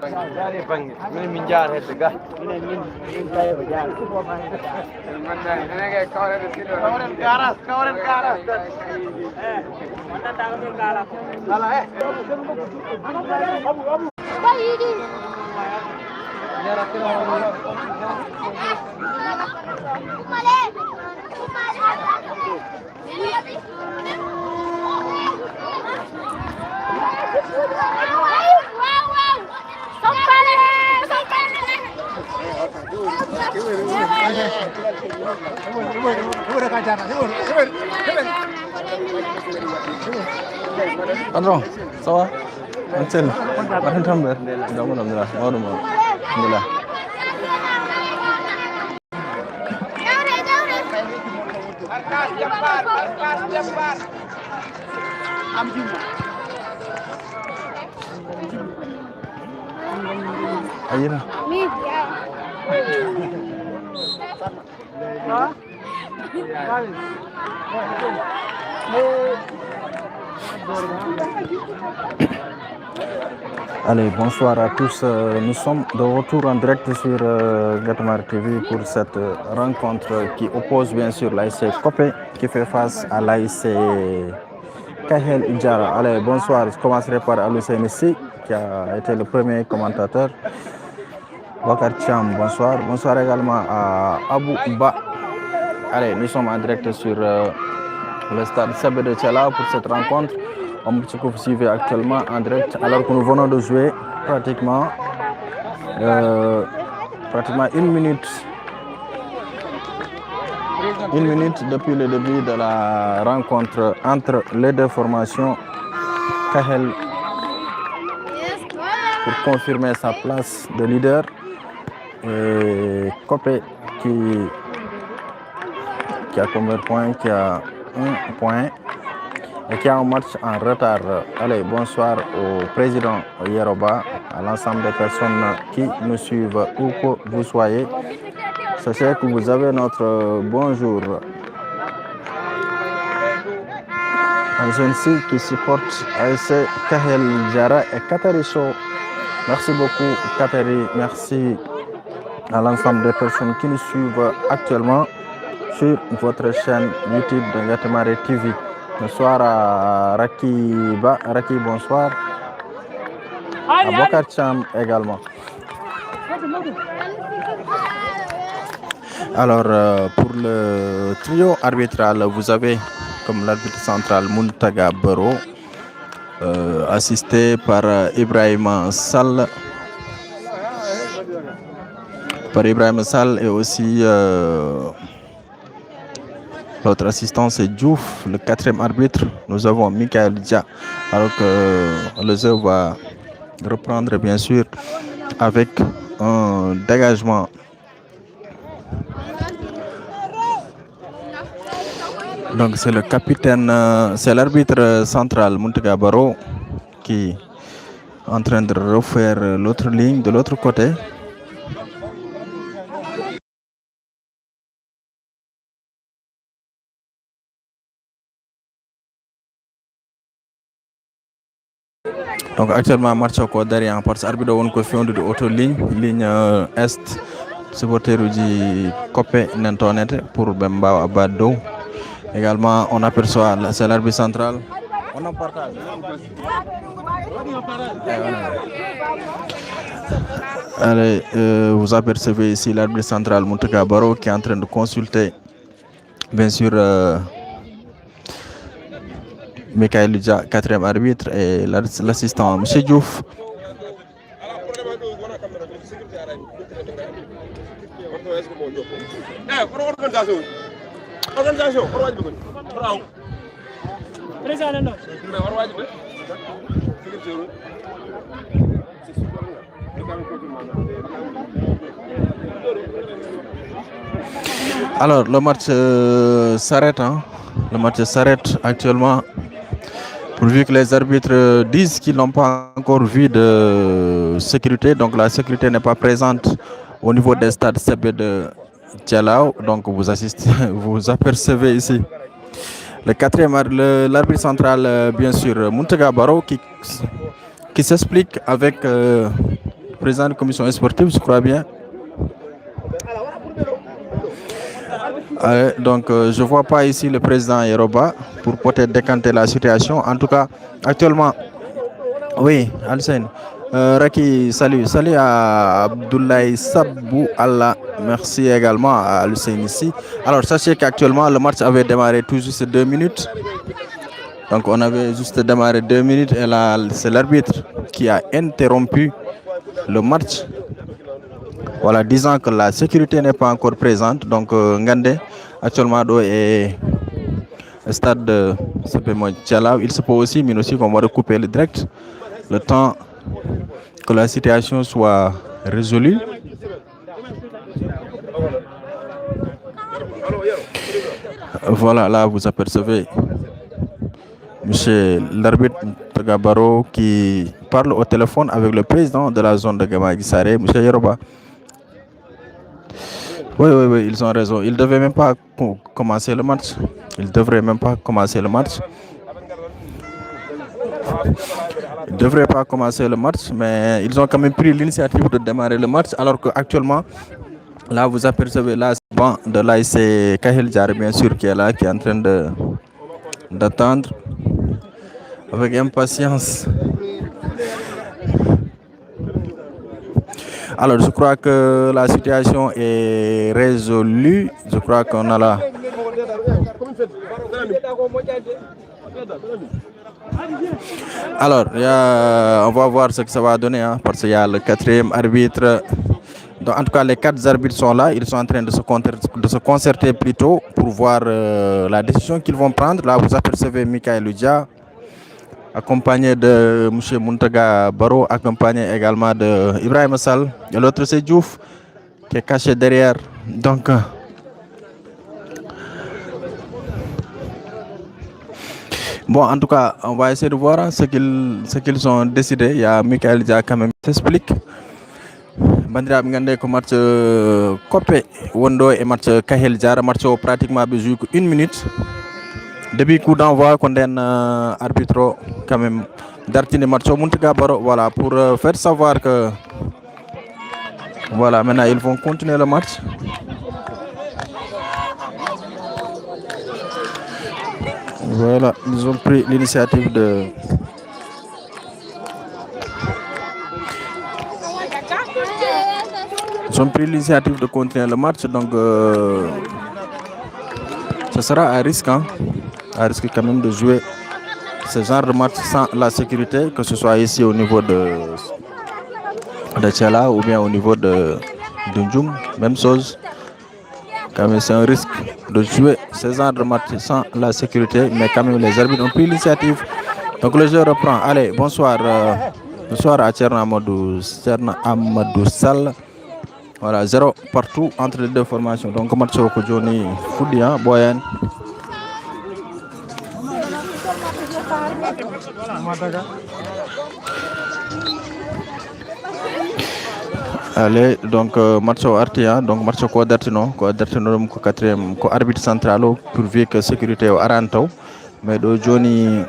Jari panggil, ini minjar itu kah? Ini saya berjar. Mana ini kayak kawan itu. Kawan karas. Mana tangan karas? Salah Abu. Bayi di. Jarak Andro, ça va? Ansel, alhamdulillah. Alhamdulillah. Alhamdulillah. Ayo. Allez, bonsoir à tous. Nous sommes de retour en direct sur Gatamar TV pour cette rencontre qui oppose bien sûr l'ASC Copé qui fait face à l'ASC Kahel Idjara. Allez, bonsoir. Je commencerai par Alou Senessi qui a été le premier commentateur. Bakar Cham, bonsoir. Bonsoir également à Abou Ba. Allez, nous sommes en direct sur le stade Sabé de Tchala pour cette rencontre. On se suivez actuellement en direct alors que nous venons de jouer pratiquement une minute depuis le début de la rencontre entre les deux formations. Kahel pour confirmer sa place de leader et Copé qui a combien de points, qui a 1 point et qui a un match en retard. Allez, bonsoir au président Yeroba, à l'ensemble des personnes qui nous suivent où que vous soyez. Sachez que vous avez notre bonjour. Un jeune qui supporte ASC Kahel Idjara et Katari Show. Merci beaucoup Katari, merci à l'ensemble des personnes qui nous suivent actuellement sur votre chaîne YouTube de Gatamare TV. Bonsoir à Raki, bonsoir. À Bokar Cham également. Alors, pour le trio arbitral, vous avez comme l'arbitre central Muntaga Baro, assisté par Ibrahima Sall. Et aussi l'autre assistant c'est Diouf, le 4e arbitre. Nous avons Michael Dia. Alors que le jeu va reprendre bien sûr avec un dégagement. Donc c'est le capitaine, c'est l'arbitre central Muntaga Baro qui est en train de refaire l'autre ligne de l'autre côté. Donc actuellement match ko derrière parce arbitre won ko fiondu de auto ligne est supporter du Copé Nentonete pour Bemba Abado. Également on aperçoit c'est l'arbitre central. On en partage. Allez, vous apercevez ici l'arbitre central Muntaga Baro qui est en train de consulter bien sûr Michael Lidja, 4e arbitre, et l'assistant M. Diouf. Alors, le match s'arrête. Le match s'arrête actuellement. Pourvu que les arbitres disent qu'ils n'ont pas encore vu de sécurité. Donc la sécurité n'est pas présente au niveau des stades CB de Tchalao. Donc vous apercevez ici Le quatrième, l'arbitre central, bien sûr, Muntega Baro, qui s'explique avec le président de la commission sportive, je crois bien. Donc, je ne vois pas ici le président Yeroba pour peut-être décanter la situation. En tout cas, actuellement, oui, Alsen. Raki, salut. Salut à Abdoulaye Sabou Allah. Merci également à Alsen ici. Alors, sachez qu'actuellement, le match avait démarré tout juste 2 minutes. Donc, on avait juste démarré 2 minutes et là, c'est l'arbitre qui a interrompu le match. Voilà, disant que la sécurité n'est pas encore présente. Donc, Ngande, actuellement, est au stade de Tchala. Il se peut aussi, mais aussi qu'on va recouper le direct. Le temps que la situation soit résolue. Voilà, là, vous apercevez monsieur l'arbitre Tagabaro qui parle au téléphone avec le président de la zone de Gama-Guissaré, monsieur Yeroba. Oui, ils ont raison. Ils ne devaient même pas commencer le match. Ils ne devraient même pas commencer le match. Ils ne devraient pas commencer le match, mais ils ont quand même pris l'initiative de démarrer le match, alors qu'actuellement, là, vous apercevez là, de l'AIC Kahil Djar, bien sûr, qui est là, qui est en train d'attendre avec impatience. Alors, je crois que la situation est résolue. Je crois qu'on a là. Alors, on va voir ce que ça va donner, hein, parce qu'il y a le quatrième arbitre. Donc, en tout cas, les 4 arbitres sont là. Ils sont en train de se concerter plutôt pour voir la décision qu'ils vont prendre. Là, vous apercevez Michael Ludia, accompagné de M. Muntaga Baro, accompagné également de Ibrahim Sall. Et l'autre, c'est Diouf, qui est caché derrière. Donc, bon, en tout cas, on va essayer de voir ce qu'ils ont décidé. Il y a Michael Dia quand même qui s'explique. Bandira ngande ko match Kopé Wondo et match Kahel Diara match pratiquement joué 1 minute. Depuis coup d'envoi qu'on arbitre quand même d'Artine match Muntaga Baro, voilà, pour faire savoir que voilà, maintenant ils vont continuer le match. Voilà, ils ont pris l'initiative de continuer le match, donc ce sera à risque quand même de jouer ce genre de match sans la sécurité, que ce soit ici au niveau de Tchala ou bien au niveau de Ndjoum, même chose. Quand même, c'est un risque de jouer ce genre de match sans la sécurité, mais quand même les arbitres ont pris l'initiative. Donc le jeu reprend. Allez, bonsoir à Tcherna Amadou Sall. Voilà, 0 partout entre les deux formations. Donc match au Johnny Foudia, Boyan. Allez, donc match au Artia, donc match au Quadertino, ko quatrième, ko arbitre central pour vérifier que sécurité au Aranto. Mais de Johnny,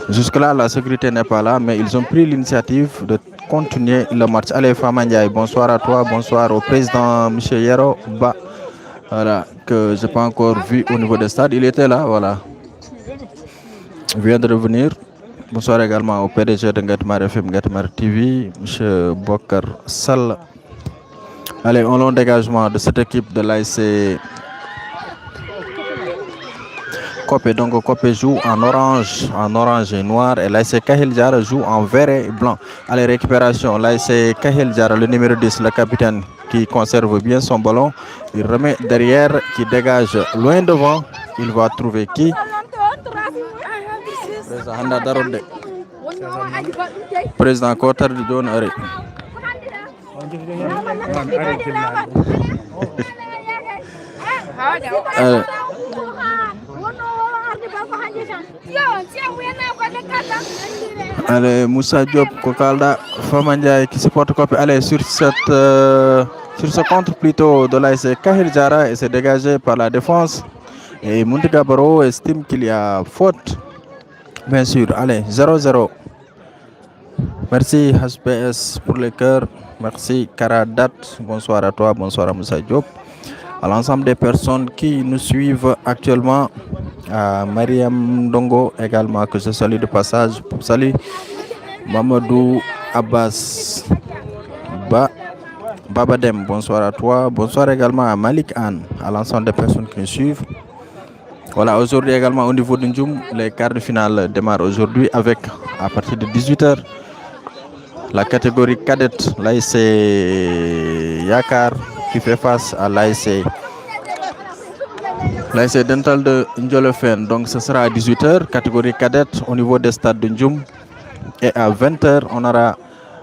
jusque-là, la sécurité n'est pas là, mais ils ont pris l'initiative de continuer le match. Allez, Famandiaï, bonsoir à toi, bonsoir au président M. Yero Ba, voilà, que je n'ai pas encore vu au niveau des stades. Il était là, voilà. Il vient de revenir. Bonsoir également au PDG de Ngatmar FM, Ngatmar TV, M. Bokar Sall. Allez, un long dégagement de cette équipe de l'AIC Kopé. Donc Kopé joue en orange et noir, et l'AIC Kahil Diara joue en vert et blanc. Allez, récupération, l'AIC Kahil Diara, le numéro 10, le capitaine qui conserve bien son ballon. Il remet derrière, qui dégage loin devant. Il va trouver qui? Président Kotar de John Ari. Allez, Moussa Diop, Kokalda, Famandiaï qui supporte Kopé. Allez, sur ce contre plutôt de l'AIC Kahil Diara, et c'est dégagé par la défense. Et Mountiga Baro estime qu'il y a faute. Bien sûr, allez, 0-0. Merci HPS pour le cœur. Merci Karadat. Bonsoir à toi, bonsoir à Moussa Diop. À l'ensemble des personnes qui nous suivent actuellement. À Mariam Dongo également, que je salue de passage. Salut Mamadou Abbas Babadem, bonsoir à toi. Bonsoir également à Malik Anne, à l'ensemble des personnes qui nous suivent. Voilà, aujourd'hui également au niveau de Ndjoum, les quarts de finale démarrent aujourd'hui avec, à partir de 18h, la catégorie cadette, l'AIC Yakar qui fait face à l'AIC Dental de Ndjolofen. Donc ce sera à 18h, catégorie cadette au niveau des stades de Ndjoum. Et à 20h, on aura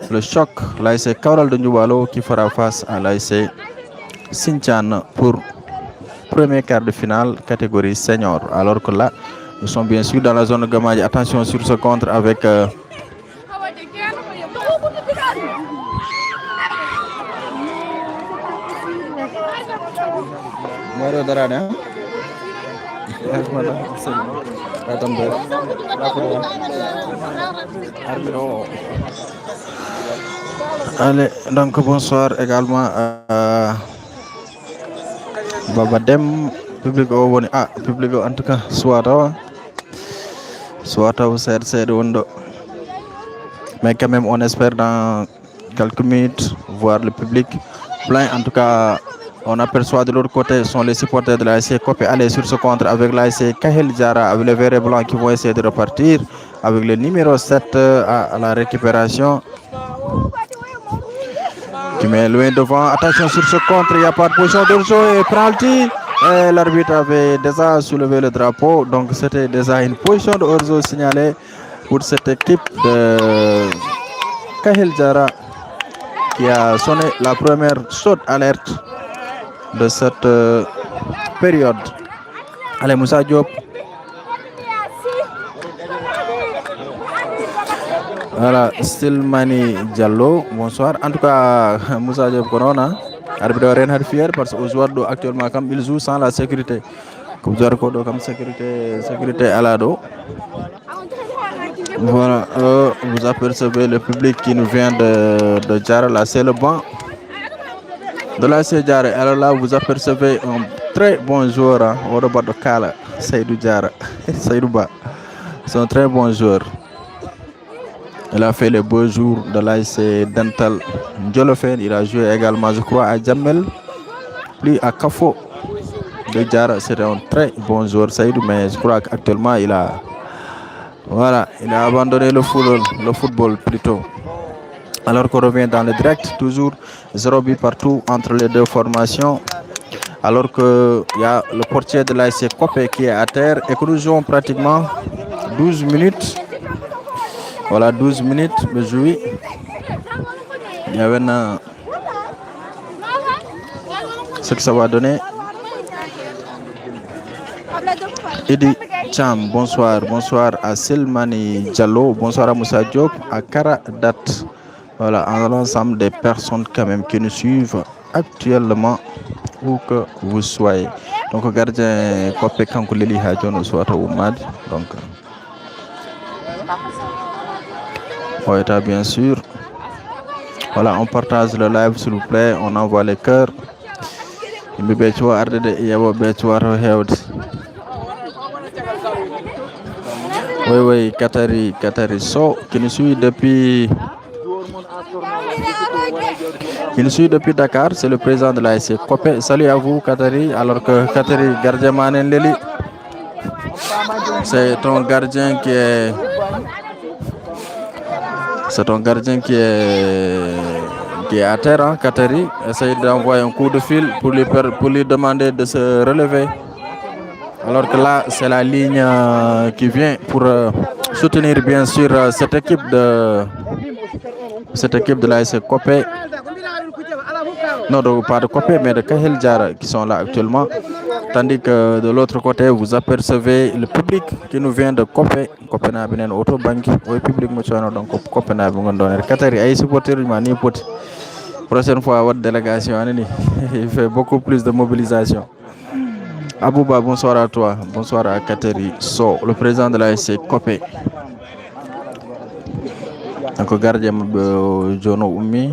le choc, l'AIC Kaural de Ndjoubalo qui fera face à l'AIC Sintian pour premier quart de finale catégorie senior. Alors que là, nous sommes bien sûr dans la zone de Gamadji. Attention sur ce contre avec Mario Darane. Allez, donc bonsoir également à Babadem, public public en tout cas, soit au CRC de Wondo. Mais quand même, on espère dans quelques minutes voir le public plein. En tout cas, on aperçoit de l'autre côté sont les supporters de l'ASC Copé aller sur ce contre avec l'ASC Kahel Diara, avec les verts et blancs qui vont essayer de repartir avec le numéro 7 à la récupération qui met loin devant. Attention sur ce contre, il n'y a pas de position de jeu et penalty. Et l'arbitre avait déjà soulevé le drapeau, donc c'était déjà une position de hors-jeu signalée pour cette équipe de Kahel Diara qui a sonné la première saute alerte de cette période. Allez, Moussa Diop. Voilà, Stilmani Diallo, bonsoir. En tout cas, Moussa Diop Corona, arbitre Renhard fier parce que aujourd'hui actuellement comme il joue sans la sécurité. Comme vous avez comme sécurité à la dos. Voilà, vous apercevez le public qui nous vient de Diara, là c'est le banc de la Diara. Alors là, vous apercevez un très bon joueur, au rebord de Kala, Seydou Diara, Seydou Ba. C'est un très bon joueur. Il a fait les beaux jours de l'AIC Dental Ndjolofen. Il a joué également, je crois, à Djamel, puis à Kafo de Diara. C'est un très bon joueur, Seydou, mais je crois qu'actuellement, il a abandonné le football plutôt. Alors qu'on revient dans le direct, toujours 0 but partout entre les deux formations. Alors qu'il y a le portier de l'ASC Copé qui est à terre et que nous jouons pratiquement 12 minutes. Voilà, 12 minutes de jouer. Il y avait ce que ça va donner. Edi Cham, bonsoir. Bonsoir à Silmani Diallo. Bonsoir à Moussa Diop, à Karadat. Voilà, à l'ensemble des personnes quand même qui nous suivent actuellement, où que vous soyez. Donc, gardien Kopé Kankouleli Hadjon soit au Mad. Donc, bien sûr. Voilà, on partage le live s'il vous plaît. On envoie les cœurs. Oui, Katari So, qui nous suit depuis Dakar, c'est le président de l'ASC Copé. Salut à vous, Katari. Alors que Katari, gardien Manen Leli, c'est ton gardien qui est. C'est ton gardien qui est à terre, hein, Katari. Essaye d'envoyer un coup de fil pour lui demander de se relever. Alors que là, c'est la ligne qui vient pour soutenir bien sûr cette équipe de l'ASC Copé. Non, pas de Copé, mais de Kahel Diara qui sont là actuellement. Tandis que de l'autre côté, vous apercevez le public qui nous vient de Copé. Copé n'a pas auto banque. Oui, public donc Copé n'a pas donné. Katari, aïe supporter mani pot. Prochaine fois, votre délégation, il fait beaucoup plus de mobilisation. Abouba, bonsoir à toi. Bonsoir à Kateri So, le président de la SC Copé. Donc, gardien Jono Oumi.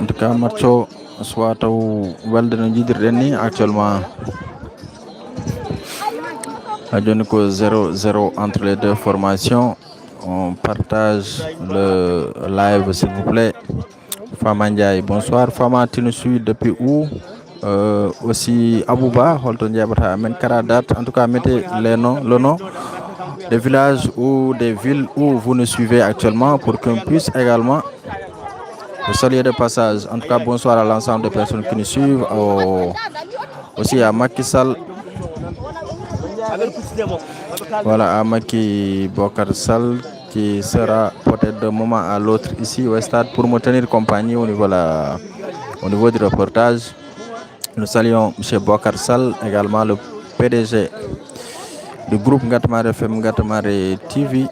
En tout cas, Matcho soit au Val de Nidreni actuellement. À 0-0 entre les deux formations. On partage le live, s'il vous plaît. Fama Ndiaye, bonsoir. Fama, tu nous suis depuis où? Aussi Abouba, Holton Diabata, Amen Karadat. En tout cas, mettez le nom des villages ou des villes où vous nous suivez actuellement pour qu'on puisse également vous saluer de passage. En tout cas, bonsoir à l'ensemble des personnes qui nous suivent. Aussi à Macky Sall. Voilà, à Macky Bokar Sall qui sera peut-être d'un moment à l'autre ici au stade pour me tenir compagnie au niveau du reportage. Nous saluons M. Bokar Sall, également le PDG du groupe Ngatamare FM, Ngatamare TV.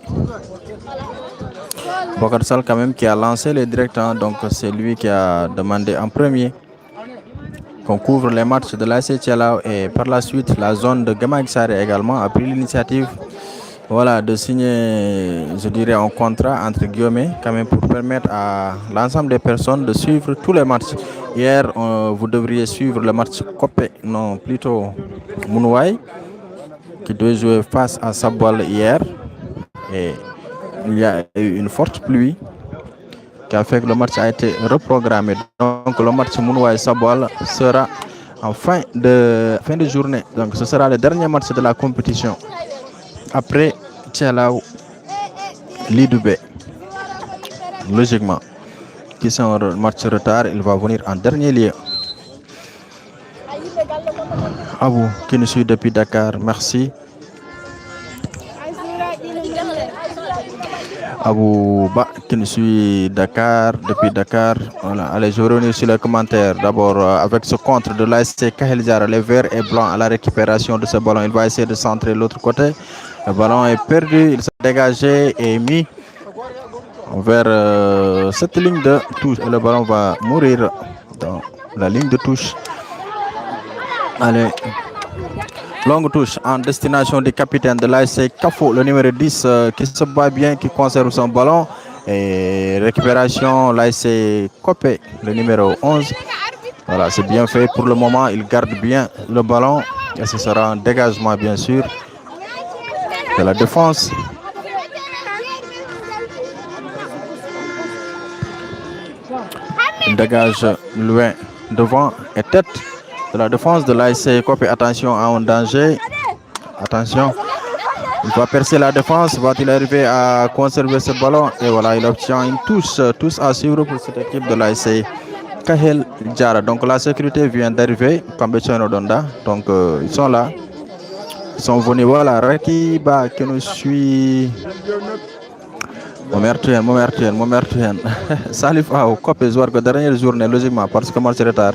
Bokar Sall quand même qui a lancé les directs, donc c'est lui qui a demandé en premier qu'on couvre les matchs de l'AC Thialao et par la suite la zone de Gamaï-Saré également a pris l'initiative de signer, je dirais, un contrat entre guillemets quand même pour permettre à l'ensemble des personnes de suivre tous les matchs. Hier, vous devriez suivre le match Copé, non plutôt Mounouaï, qui devait jouer face à Sabwal hier. Et il y a eu une forte pluie qui a fait que le match a été reprogrammé. Donc le match Mounouaï-Sabwal sera en fin de journée. Donc ce sera le dernier match de la compétition. Après Thialao, Lidoubé, logiquement, qui sont en match retard, il va venir en dernier lieu. Abou, qui nous suit depuis Dakar, merci. Abou Ba, qui nous suit depuis Dakar. Voilà. Allez, je vais revenir sur les commentaires. D'abord, avec ce contre de l'ASC Kahel Diarra, les verts et blancs à la récupération de ce ballon. Il va essayer de centrer de l'autre côté. Le ballon est perdu, il s'est dégagé et mis vers cette ligne de touche. Et le ballon va mourir dans la ligne de touche. Allez. Longue touche en destination du capitaine de l'ASC Kafo, le numéro 10 qui se bat bien, qui conserve son ballon. Et récupération, l'ASC Copé, le numéro 11. Voilà, c'est bien fait pour le moment. Il garde bien le ballon. Et ce sera un dégagement, bien sûr, de la défense. Il dégage loin devant et tête de la défense de l'ASC Copé. Attention à un danger. Attention. Il va percer la défense. Va-t-il arriver à conserver ce ballon? Et voilà, il obtient une touche. Tous à suivre pour cette équipe de l'ASC Kahel Diarra. Donc la sécurité vient d'arriver. Donc ils sont là. Ils sont venus. Voilà, Rakiba qui nous suit. Momertuen. Salif Ao, Copé joueur que dernière journée, logiquement, parce que match retard.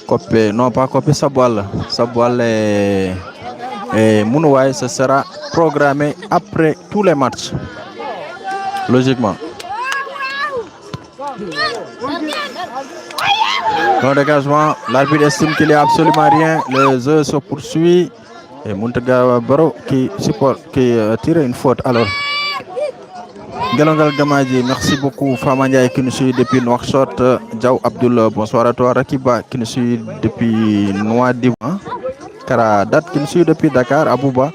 Copé, non pas Copé, Sabwal et Mounouaï, ce sera programmé après tous les matchs. Logiquement. Bon dégagement, l'arbitre estime qu'il n'y a absolument rien. Le jeu se poursuit. Et Muntega Baro qui tire une faute. Alors, Galongal Gamadji, merci beaucoup. Fama Ndiaye qui nous suit depuis Nouakchott. Diaw Abdul, bonsoir à toi. Rakiba qui nous suit depuis Nouadhibou. Karadat qui nous suit depuis Dakar. Abouba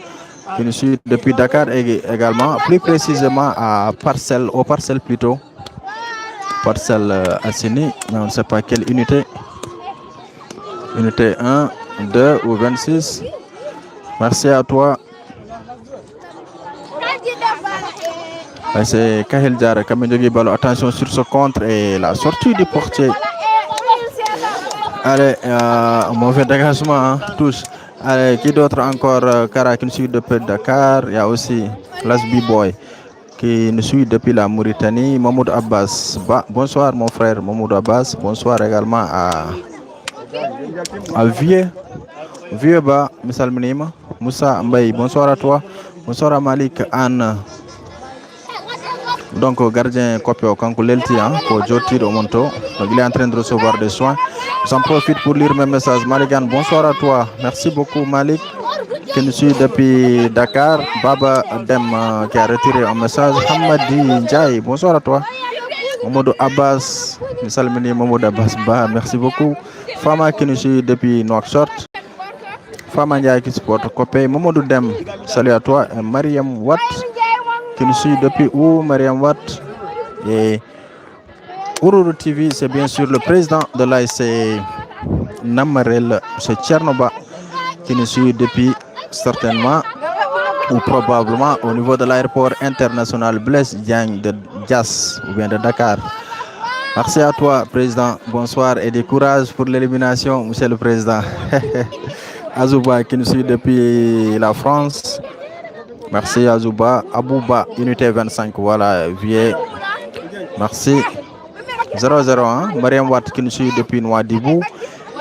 qui nous suit depuis Dakar également. Plus précisément à Parcelles, au Parcelles plutôt. Parcelles Assini, mais on ne sait pas quelle unité. Unité 1, 2 ou 26. Merci à toi. C'est Kahel Diarra, Ballon. Attention sur ce contre et la sortie du portier. Allez, mauvais dégagement, hein, touche. Allez, qui d'autre encore? Kara qui nous suit depuis Dakar. Il y a aussi Las B-Boy. qui nous suit depuis la Mauritanie, Mahmoud Abbas. Bonsoir mon frère Mahmoud Abbas. Bonsoir également à Vieux. Vieux Ba, Missal Mnima. Moussa Mbaye, bonsoir à toi. Bonsoir à Malik Anne. Donc, gardien Kopio Kankou Lelti, pour Jotir Omonto. Donc, il est en train de recevoir des soins. J'en profite pour lire mes messages. Malikan, bonsoir à toi. Merci beaucoup, Malik, qui nous suit depuis Dakar. Baba Dem, qui a retiré un message. Hamadi Ndiaye, bonsoir à toi. Mamadou Abbas, Salmini Mamadou Abbas Ba, merci beaucoup. Fama qui nous suit depuis Nouakchott. Fama Ndiaye qui supporte Kopé. Mamadou Dem, salut à toi. Et Mariam Watt, qui nous suit depuis où, Mariam Watt? Et Ururu TV, c'est bien sûr le président de l'ASC Namarel, c'est Tchernoba, qui nous suit depuis certainement ou probablement au niveau de l'aéroport international Blaise Diagne de Dias ou bien de Dakar. Merci à toi, président. Bonsoir et du courage pour l'élimination, monsieur le président. Azouba qui nous suit depuis la France. Merci Azouba. Abouba, unité 25, voilà, vieux. Merci. 001, Mariam Watt qui nous suit depuis Nouadhibou.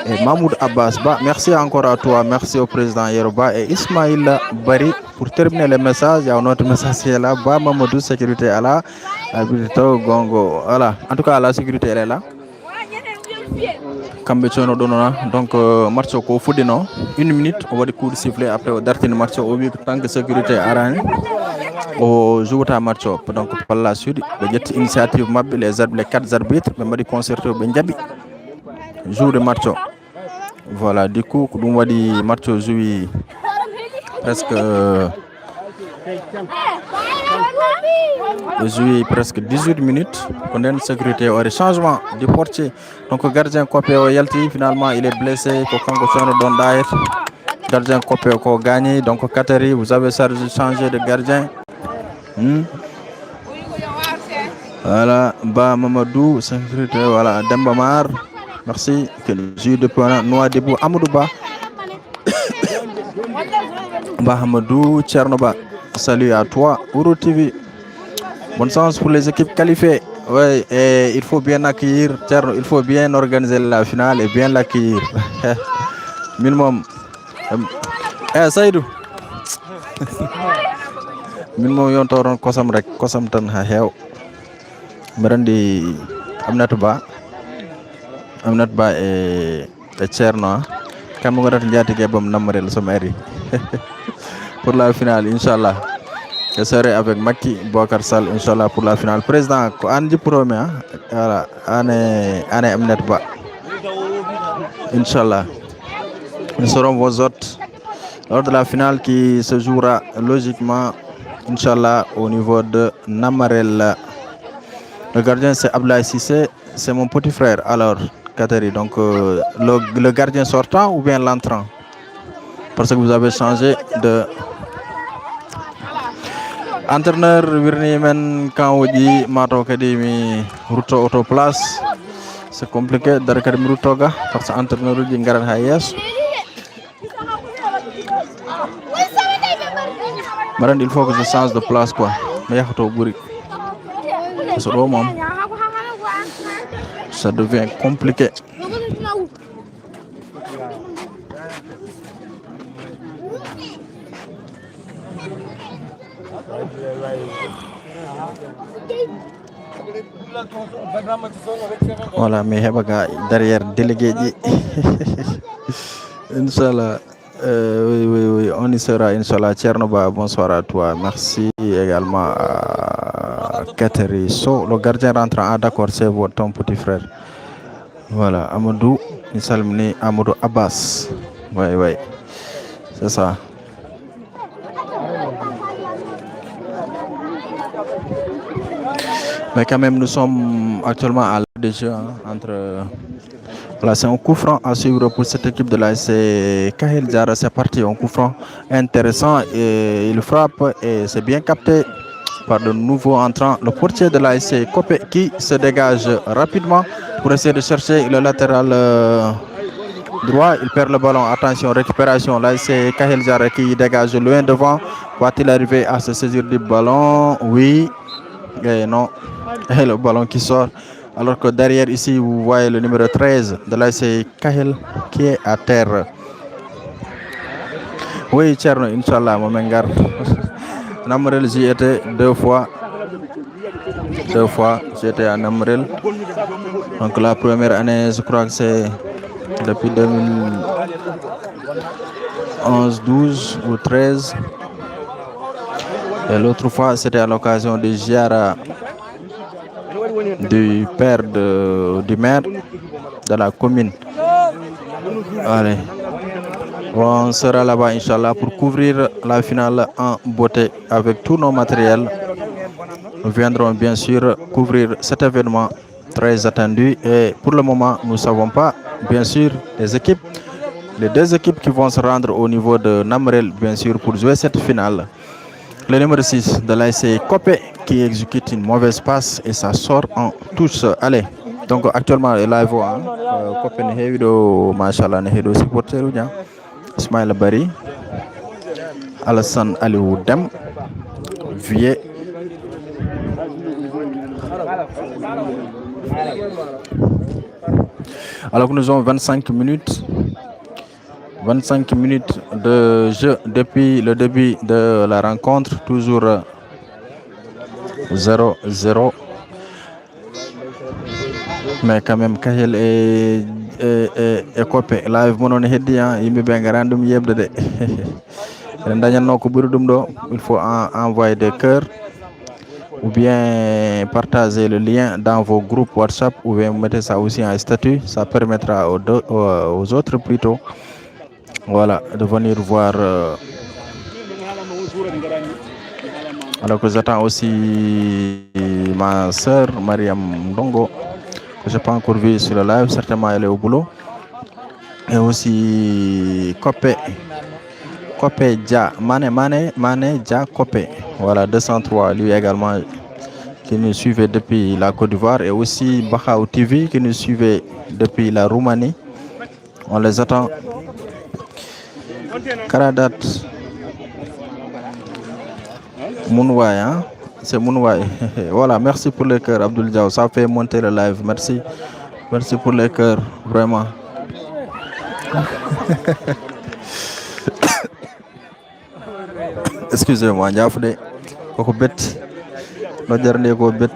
Et Mahmoud Abbas Ba, merci encore à toi, merci au président Yeroba et Ismaïl Bari. Pour terminer le message, il y a un autre message qui est là. Ba Mamadou, sécurité est là. Gongo, voilà. En tout cas, la sécurité elle est là. Donc, marche au Foudino, 1 minute, on va coup de sifflet après au dernier marche au vu que tant que sécurité arrangée. Au jour à match donc par la suite il initiative les 4 arbitres mais di concerté Benjabi jour de match voilà du coup nous va di match joué presque 18 minutes on a une sécurité au changement de portier donc gardien Kopé au Yalti finalement il est blessé pour Kango Don Daer gardien Kopé ko gagné donc Katari vous avez changé de gardien. Voilà, Ba Mamadou, sécurité, voilà, Dembamar, merci, que le juge de Nouadhibou, Amadou Ba, Ba Hamadou, Tchernoba, salut à toi, Ouro TV, bon sens pour les équipes qualifiées, ouais, et il faut bien accueillir, Tcherno, il faut bien organiser la finale et bien l'accueillir, minimum, Saïdou, minimum yon toron kosam rek, kosam tan ha hew. Mirandi Aminata Ba et Tcherno kam ngo rat ndiatige bam Namarel Someri pour la finale inchallah je serai avec Maki Bokar Sall inchallah pour la finale président ko andi promet voilà ane Aminata Ba inchallah nous serons vos hôtes lors de la finale qui se jouera logiquement inchallah au niveau de Namarel. Le gardien c'est Ablaye Sissé, c'est mon petit frère. Alors, Kateri, donc le gardien sortant ou bien l'entrant? Parce que vous avez changé de entraîneur Virni Men Kanwoji Mato Kadimi Ruto Auto Place. C'est compliqué d'arrêter Rutoga parce que entraîneur du Ngaran Hayes. Madame, il faut que je change de place quoi. Mais il faut que ça devient compliqué. Voilà, mais derrière délégué. Inch'Allah. Oui, on y sera, Inch'Allah. Tchernoba, bonsoir à toi. Merci également à Kateri So, le gardien rentrant. Ah, d'accord, c'est ton petit frère. Voilà, Amadou, Insalmini, Amadou Abbas. Oui, c'est ça. Mais quand même, nous sommes actuellement à l'heure de jeu entre. Voilà, c'est un coup franc à suivre pour cette équipe de l'ASC Kahel Diarra. C'est parti, un coup franc intéressant et il frappe et c'est bien capté par de nouveaux entrants. Le portier de l'ASC Kopé qui se dégage rapidement pour essayer de chercher le latéral droit. Il perd le ballon. Attention, récupération. Là, c'est Kahel Jara qui dégage loin devant. Va-t-il arriver à se saisir du ballon? Oui. Et non. Et le ballon qui sort. Alors que derrière ici, vous voyez le numéro 13 de là, c'est Kahel qui est à terre. Oui, Tcherno, Inch'Allah, Momengar. Namrel, j'y étais 2 fois. 2 fois, j'étais à Namrel. Donc la première année, je crois que c'est depuis 2011, 12 ou 13. Et l'autre fois, c'était à l'occasion de Giara du père du maire de la commune. Allez, on sera là-bas, Inch'Allah, pour couvrir la finale en beauté avec tous nos matériels. Nous viendrons bien sûr couvrir cet événement très attendu. Et pour le moment, nous ne savons pas, bien sûr, les 2 équipes qui vont se rendre au niveau de Namrel, bien sûr, pour jouer cette finale. Le numéro 6 de l'ASC Copé qui exécute une mauvaise passe et ça sort en touche. Allez, donc actuellement, live, Copé n'est pas machallah, n'est pas supporter ou bien Ismaël Bari, Alassane Aliou Dem, Vieux. Alors que nous avons 25 minutes. 25 minutes de jeu depuis le début de la rencontre, toujours 0-0. Mais quand même, Kahel et Copé live monon heddi yimbe be garandum yebde de. Il faut envoyer des cœurs ou bien partager le lien dans vos groupes WhatsApp ou bien mettez ça aussi en statut. Ça permettra aux autres plutôt, voilà, de venir voir. Alors que j'attends aussi ma sœur Mariam Ndongo, que je n'ai pas encore vu sur le live, certainement elle est au boulot. Et aussi Copé Dia, Mané Dia Copé. Voilà, 203, lui également, qui nous suivait depuis la Côte d'Ivoire. Et aussi Bahaou TV, qui nous suivait depuis la Roumanie. On les attend. Karadat Mounouaï, hein? C'est Mounouaï. Voilà, merci pour les cœurs, Abdoul Diaw. Ça fait monter le live. Merci. Merci pour les cœurs, vraiment. Excusez-moi, Ndiafde. Koko bet. No jarne ko bet.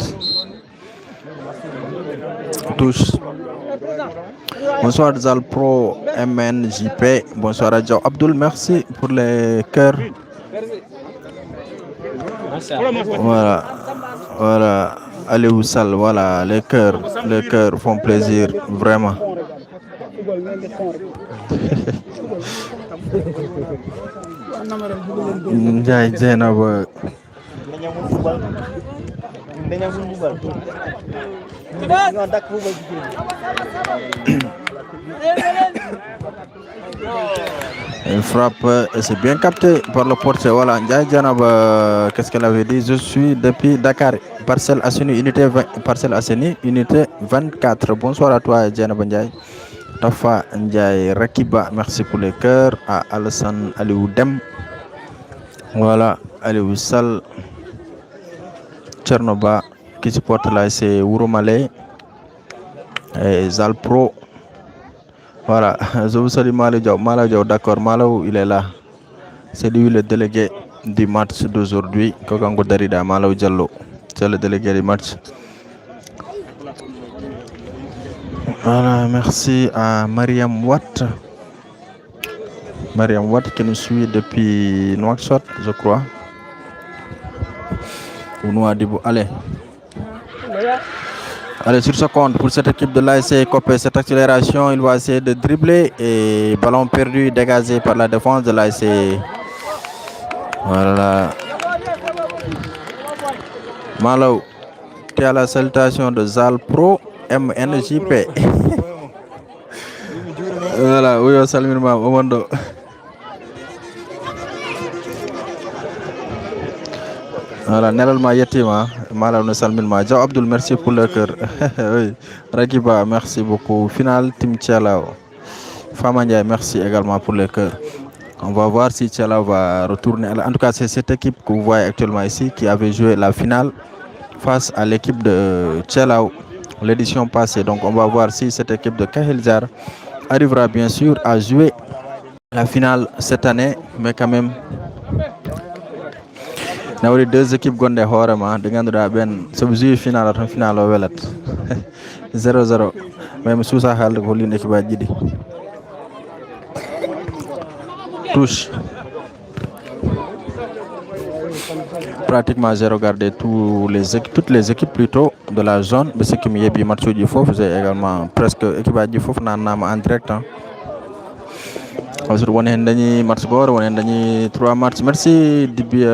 Touche. Bonsoir Zal Pro MNJP. Bonsoir à Diaw. Abdoul, merci pour les cœurs. Voilà, Aliou Sall, voilà, les cœurs font plaisir, vraiment. Ndiaye Dieynaba. Une frappe et c'est bien capté par le portier. Voilà, Ndiaye Dieynaba, qu'est-ce qu'elle avait dit? Je suis depuis Dakar, Parcelles Assainies, unité 24. Bonsoir à toi, Dieynaba Ndiaye. Tafa Ndiaye Rakiba, merci pour les cœurs. À Alassane Aliou Dem. Voilà, Aliou Sall. Tchernoba qui supporte là, c'est Ouroumale. Et Zal Pro. Voilà, je vous salue Malaw Diaw, d'accord, Malaw il est là. C'est lui le délégué du match d'aujourd'hui. Kokango Darida, Malaw Diallo. C'est le délégué du match. Voilà, merci à Mariam Watt. Mariam Watt qui nous suit depuis Nouakchott, je crois. Ou Nouadhibou. Allez, sur ce compte, pour cette équipe de l'ASC Copé, cette accélération, il va essayer de dribbler et ballon perdu, dégagé par la défense de l'ASC. Voilà. Malaw, tu as la salutation de Zal Pro MNJP. Voilà, oui, salut, Omondo. Voilà, Nelal ma yetima, Malaw ne salmin ma. Diaw Abdoul, merci pour le cœur. Oui. Rakiba, merci beaucoup. Final, Tim Tchalao. Famania, merci également pour les cœurs. On va voir si Tchela va retourner. En tout cas, c'est cette équipe que vous voyez actuellement ici qui avait joué la finale face à l'équipe de Tchela l'édition passée. Donc, on va voir si cette équipe de Kahilzar arrivera bien sûr à jouer la finale cette année. Mais quand même, nous avons deux équipes qui ont des horreurs. C'est une finale, une finale au 0-0. Même sous ça, il y a une équipe qui touche. Pratiquement j'ai regardé toutes les équipes plutôt de la zone mais ce qui me dit match du Fof j'ai également presque équipe du Fof en direct ensuite on a match score on a 3 matchs merci Dibi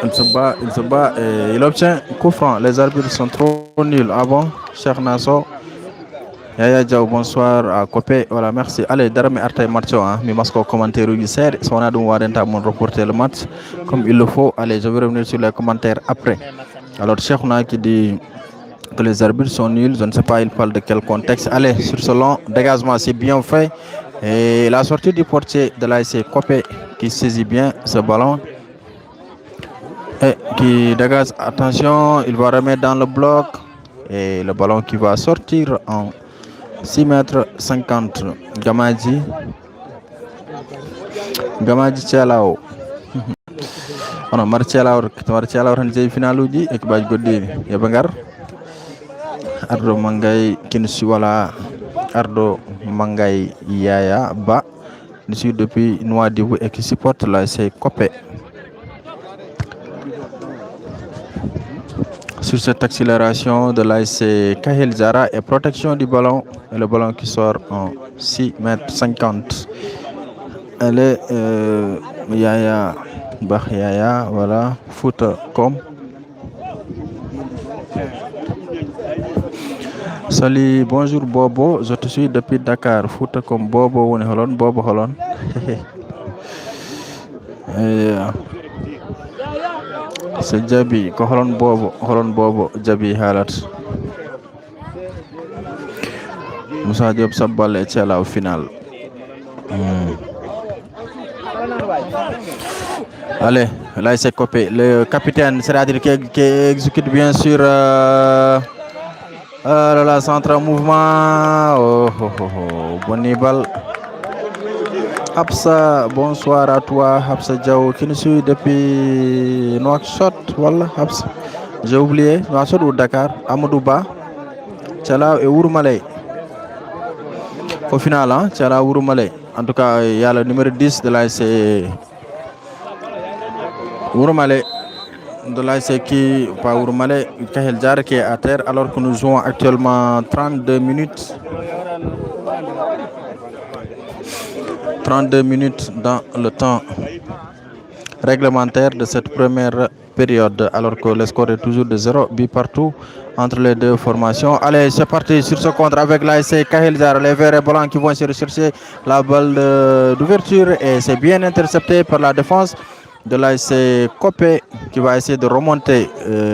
il se bat et il obtient coup franc. Les arbitres sont trop nuls avant Cheikh Nasso Yaya Diaw bonsoir à Copé voilà merci allez darame artay match mi masko commentaire du ser si on a dum wadenta mon reporter le match comme il le faut allez je vais revenir sur les commentaires après alors Cheikh na qui dit que les arbitres sont nuls je ne sais pas il parle de quel contexte allez sur ce long dégagement c'est bien fait et la sortie du portier de l'ASC Copé qui saisit bien ce ballon et qui dégage attention il va remettre dans le bloc et le ballon qui va sortir en 6 mètres 50 Gamadji Tchelao ono Marchelao tan jeeyi final uji équipe goɗɗi yoɓe ngar ardo Mangay Kinsu wala ardo Mangay Yaya Ba je suis depuis Nouadhibou et qui supporte l'ASC Copé. Sur cette accélération de l'ASC Kahel Zara et protection du ballon et le ballon qui sort en 6 mètres 50. Elle est Yaya Yaya voilà foot comme salut bonjour Bobo je te suis depuis Dakar foot comme Bobo woni holon Bobo holon c'est Jabi ko holon Bobo Jabi halat Moussa Diop sabbal e Tchela au final allez là c'est Copé le capitaine c'est-à-dire qui exécute bien sûr le centre mouvement bonne balle Absa bonsoir à toi Absa Diaw qui nous suit depuis Nouakchott voilà Absa j'ai oublié Nouakchott ou Dakar Amadou Ba Tchela et Ouroumalé au final hein Tchela Ouroumalé en tout cas il y a le numéro 10 de l'ASC Ouroumalé de l'ASC qui pas Ouroumalé Kahel Zara qui est à terre alors que nous jouons actuellement 32 minutes dans le temps réglementaire de cette première période alors que le score est toujours de 0 but partout entre les deux formations. Allez, c'est parti sur ce contre avec l'ASC Kahel Zara, les verts et blancs qui vont essayer de chercher la balle d'ouverture et c'est bien intercepté par la défense de l'ASC Copé qui va essayer de remonter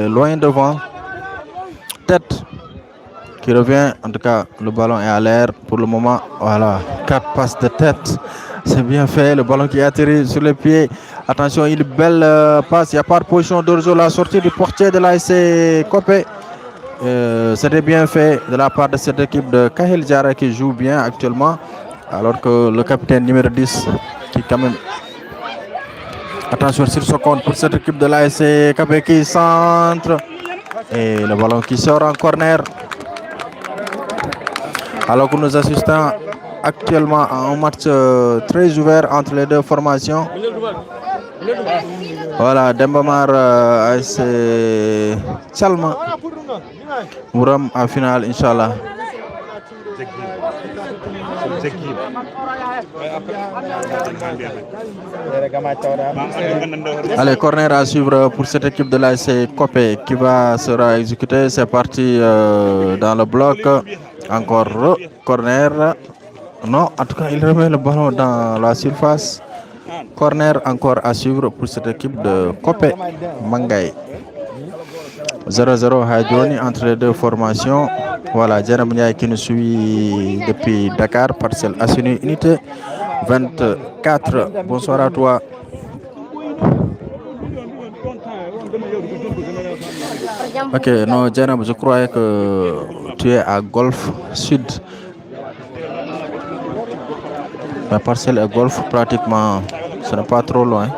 loin devant. Tête qui revient, en tout cas le ballon est à l'air pour le moment. Voilà, 4 passes de tête, c'est bien fait, le ballon qui atterrit sur les pieds. Attention, une belle passe, il n'y a pas de position d'orzo, la sortie du portier de l'ASC Copé. C'était bien fait de la part de cette équipe de Kahel Zara qui joue bien actuellement alors que le capitaine numéro 10 qui quand même attention sur ce compte pour cette équipe de l'ASC Copé qui centre et le ballon qui sort en corner alors que nous assistons actuellement à un match très ouvert entre les deux formations. Voilà, Dembamar ASC Tchalma Mouram en finale, Inch'Allah. Allez, corner à suivre pour cette équipe de l'ASC Copé qui sera exécutée. C'est parti dans le bloc. Encore corner. Non, en tout cas, il remet le ballon dans la surface. Corner encore à suivre pour cette équipe de Copé Mangay. 0-0 Hadjoni entre les deux formations. Voilà, Djenab Ndiaye qui nous suit depuis Dakar, Parcelles Assainies, unité 24. Bonsoir à toi. Ok, non, Djenab, je croyais que tu es à Golfe Sud. La parcelle est Golfe, pratiquement, ce n'est pas trop loin.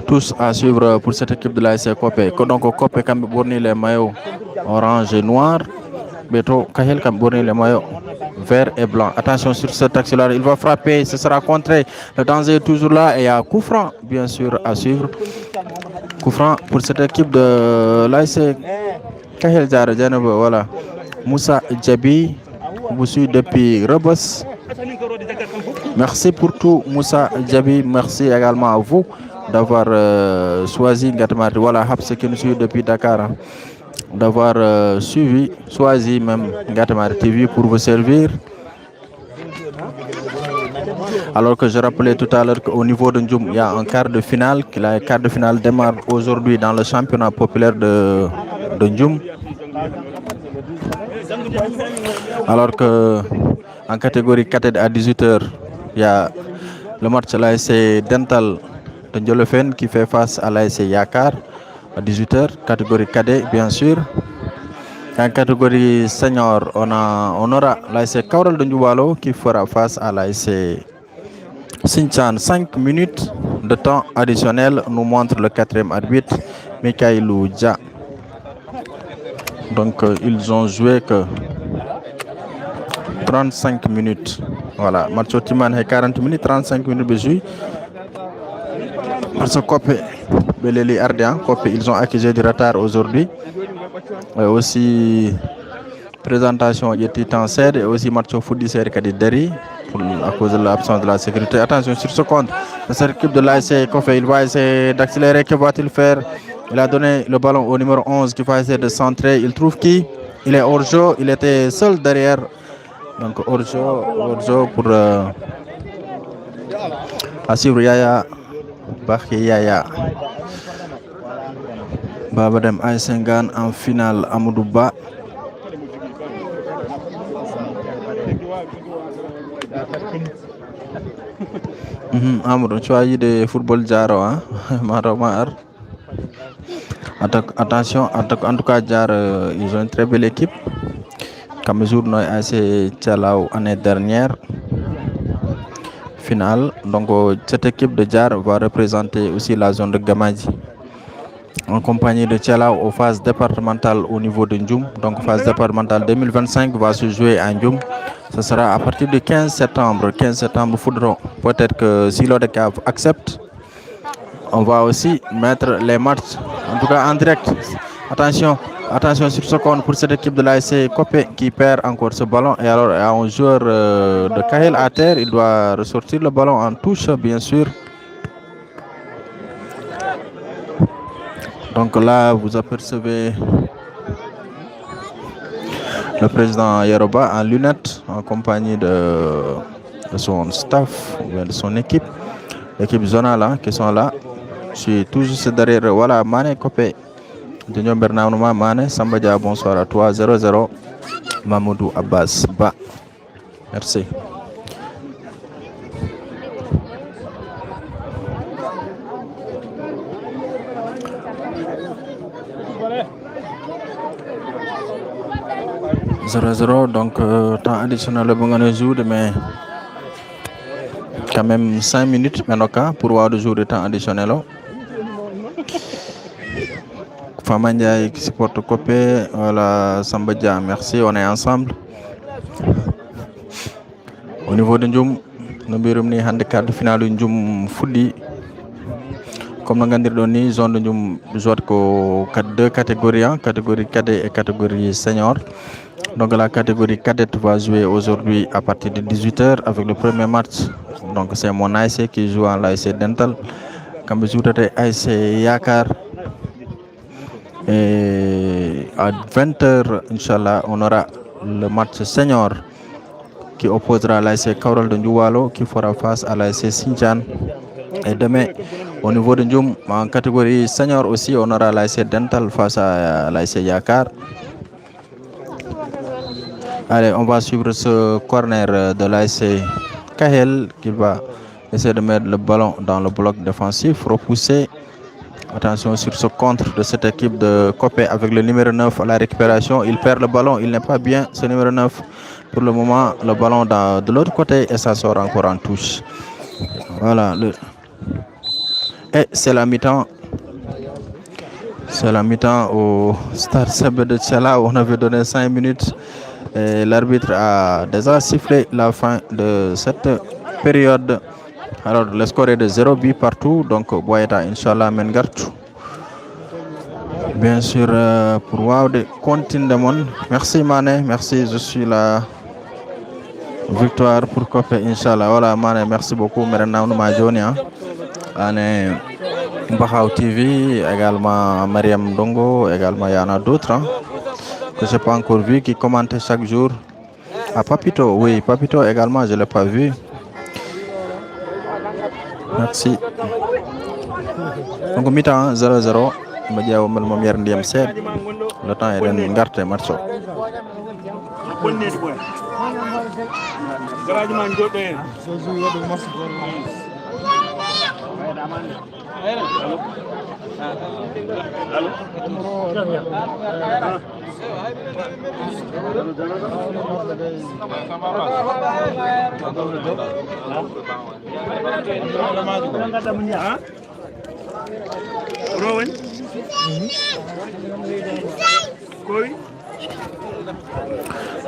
Tous à suivre pour cette équipe de l'ASC Copé. Donc Copé qui a borné les maillots orange et noir. Beto Kahel qui a borné les maillots vert et blanc. Attention sur cet axe-là, il va frapper, ce sera contré. Le danger est toujours là et il y a coup franc, bien sûr, à suivre. Coup franc pour cette équipe de l'ASC Kahel Diarra Djenab. Voilà. Moussa Djabi, vous suivez depuis Rebus. Merci pour tout, Moussa Djabi. Merci également à vous d'avoir choisi Ngatamar. Voilà, Habs qui nous suit depuis Dakar. Hein, d'avoir choisi même Ngatamar TV pour vous servir. Alors que je rappelais tout à l'heure qu'au niveau de Ndjoum, il y a un quart de finale. Le quart de finale démarre aujourd'hui dans le championnat populaire de Ndjoum. Alors que en catégorie cadet à 18h, il y a le match l'ASC Dental de Ndiolofène qui fait face à l'ASC Yakar à 18h, catégorie cadet bien sûr. En catégorie senior, on aura l'ASC Kaoral de Ndjoualo qui fera face à l'ASC Sinchan. 5 minutes de temps additionnel nous montre le quatrième arbitre, Mikailou Dia. Donc ils ont joué que 35 minutes. Voilà, match Timan est 40 minutes, 35 minutes de jeu. Parce que Copé, Beleli Ardian, Copé, ils ont accusé du retard aujourd'hui. Aussi, présentation de Titan Sed et aussi match au foot d'Israël Kadideri à cause de l'absence de la sécurité. Attention sur ce compte, cette équipe de l'ASC Copé, il va essayer d'accélérer. Que va-t-il faire? Il a donné le ballon au numéro 11 qui va essayer de centrer. Il trouve qui? Il est hors jeu, il était seul derrière. Donc hors jeu pour suivre Yaya Bakhi Yaya Babadem Aïsengan en finale Amadou Ba. Amadou, tu as eu de football Jaro, hein? Maromar. Attention, en tout cas, Jaro, ils ont une très belle équipe. Comme jour assez Tchalao année dernière finale. Donc cette équipe de Jar va représenter aussi la zone de Gamadji en compagnie de Tchalao aux phases départementales au niveau de Ndjoum. Donc phase départementale 2025 va se jouer à Ndjoum. Ce sera à partir du 15 septembre. 15 septembre, faudra peut-être que si l'ODCAV accepte, on va aussi mettre les matchs, en tout cas en direct. Attention sur ce compte pour cette équipe de l'ASC Copé qui perd encore ce ballon. Et alors, il y a un joueur de Kahel à terre. Il doit ressortir le ballon en touche, bien sûr. Donc là, vous apercevez le président Yeroba en lunettes, en compagnie de son staff, de son équipe. L'équipe zonale hein, qui sont là. Je suis toujours derrière. Voilà, Mané Copé. Daniel Bernard Mane, Sambadia, bonsoir à toi. 0-0, Mamoudou Abbas Ba. Merci. Donc temps additionnel le jour mais quand même 5 minutes maintenant pour voir le jour de temps additionnel. Famandia qui supporte Copé, voilà Sambadia, merci, on est ensemble. Au niveau de Ndjoum, nous avons un handicap de finale de Ndjoum Foudi. Comme nous avons dit, zone de Ndjoum joue deux catégories, catégorie cadet et catégorie senior. Donc la catégorie cadette va jouer aujourd'hui à partir de 18h avec le premier match. Donc c'est mon ASC qui joue en l'ASC Dental. Comme je joue ASC Yakar. Et à 20h, Inch'Allah, on aura le match senior qui opposera l'ASC Kaural de Ndoualo qui fera face à l'ASC Sinjan. Et demain, au niveau de Ndjoum, en catégorie senior aussi, on aura l'ASC Dental face à l'ASC Yakar. Allez, on va suivre ce corner de l'ASC Kahel qui va essayer de mettre le ballon dans le bloc défensif, repousser. Attention sur ce contre de cette équipe de Copé avec le numéro 9 à la récupération. Il perd le ballon, il n'est pas bien ce numéro 9. Pour le moment, le ballon de l'autre côté et ça sort encore en touche. Voilà. Et c'est la mi-temps. C'est la mi-temps au Stade Sebe de Tchala où on avait donné 5 minutes. Et l'arbitre a déjà sifflé la fin de cette période. Alors le score est de 0 but partout. Donc Boyata Inch'Allah Mengartu. Bien sûr pour Waude Contindemon. Merci Mané, merci, je suis là. Victoire pour Copé Inch'Allah. Voilà Mané, merci beaucoup. Maintenant nous m'ajournons. Ané Mbahao TV, également Mariam Dongo, également il y en a d'autres que je n'ai pas encore vu qui commentent chaque jour. Ah, Papito, oui, Papito également, je ne l'ai pas vu. Merci. Donc, mi-temps 0-0. Le temps est de garder match.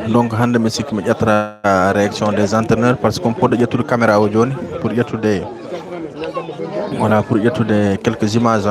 Donc hande mi sikki mi ƴettata réaction des entraîneurs parce qu'on peut ƴettude caméra o joni pour ƴettude voilà pour ƴettude quelques images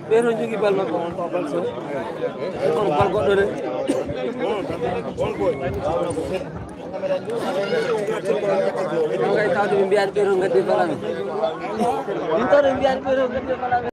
Pero jogi bal makko on bal so on bal goddo de ngay taatu bi mbiyan pero ngadde balami min taw mbiyan pero ngadde balami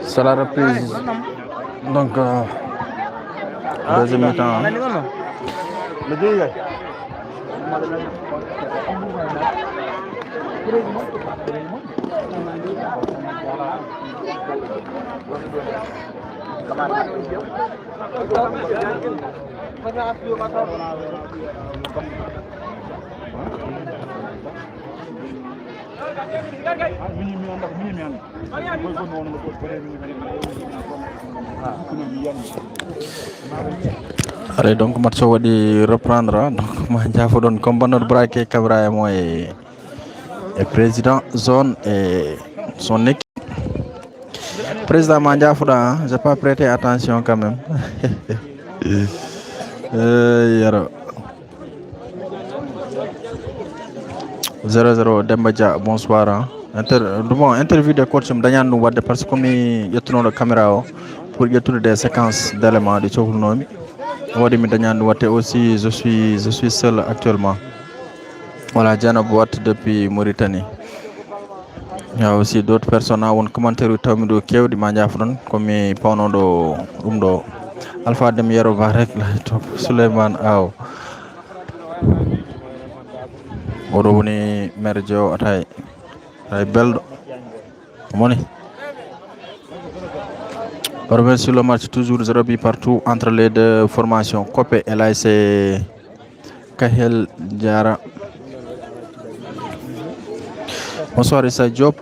C'est la reprise. Donc, deuxième mi-temps. Allez, donc match wadi reprendre. Donc Manja Fodon combattant braqué Cabra et président zone et son équipe. Président Manja Fouda, j'ai pas prêté attention quand même. 0-0 Dembadia, bonsoir. Interview de coach Daniel Nouade parce que comme il y a la caméra pour y a des séquences d'éléments de Tchoukounomi. Daniel Nouade aussi, je suis seul actuellement. Voilà, Diana Boîte depuis Mauritanie. Il y a aussi d'autres personnes qui ont commenté le temps de Kéo de Manjafron comme Pauno Umdo Alpha Demiero Varek Suleiman Ao. Oroni Merjo Atay Beldo Moni. Revenons sur le match toujours 0 partout entre les deux formations Kopé et l'AS Kahel Diara. Bonsoir Issa Diop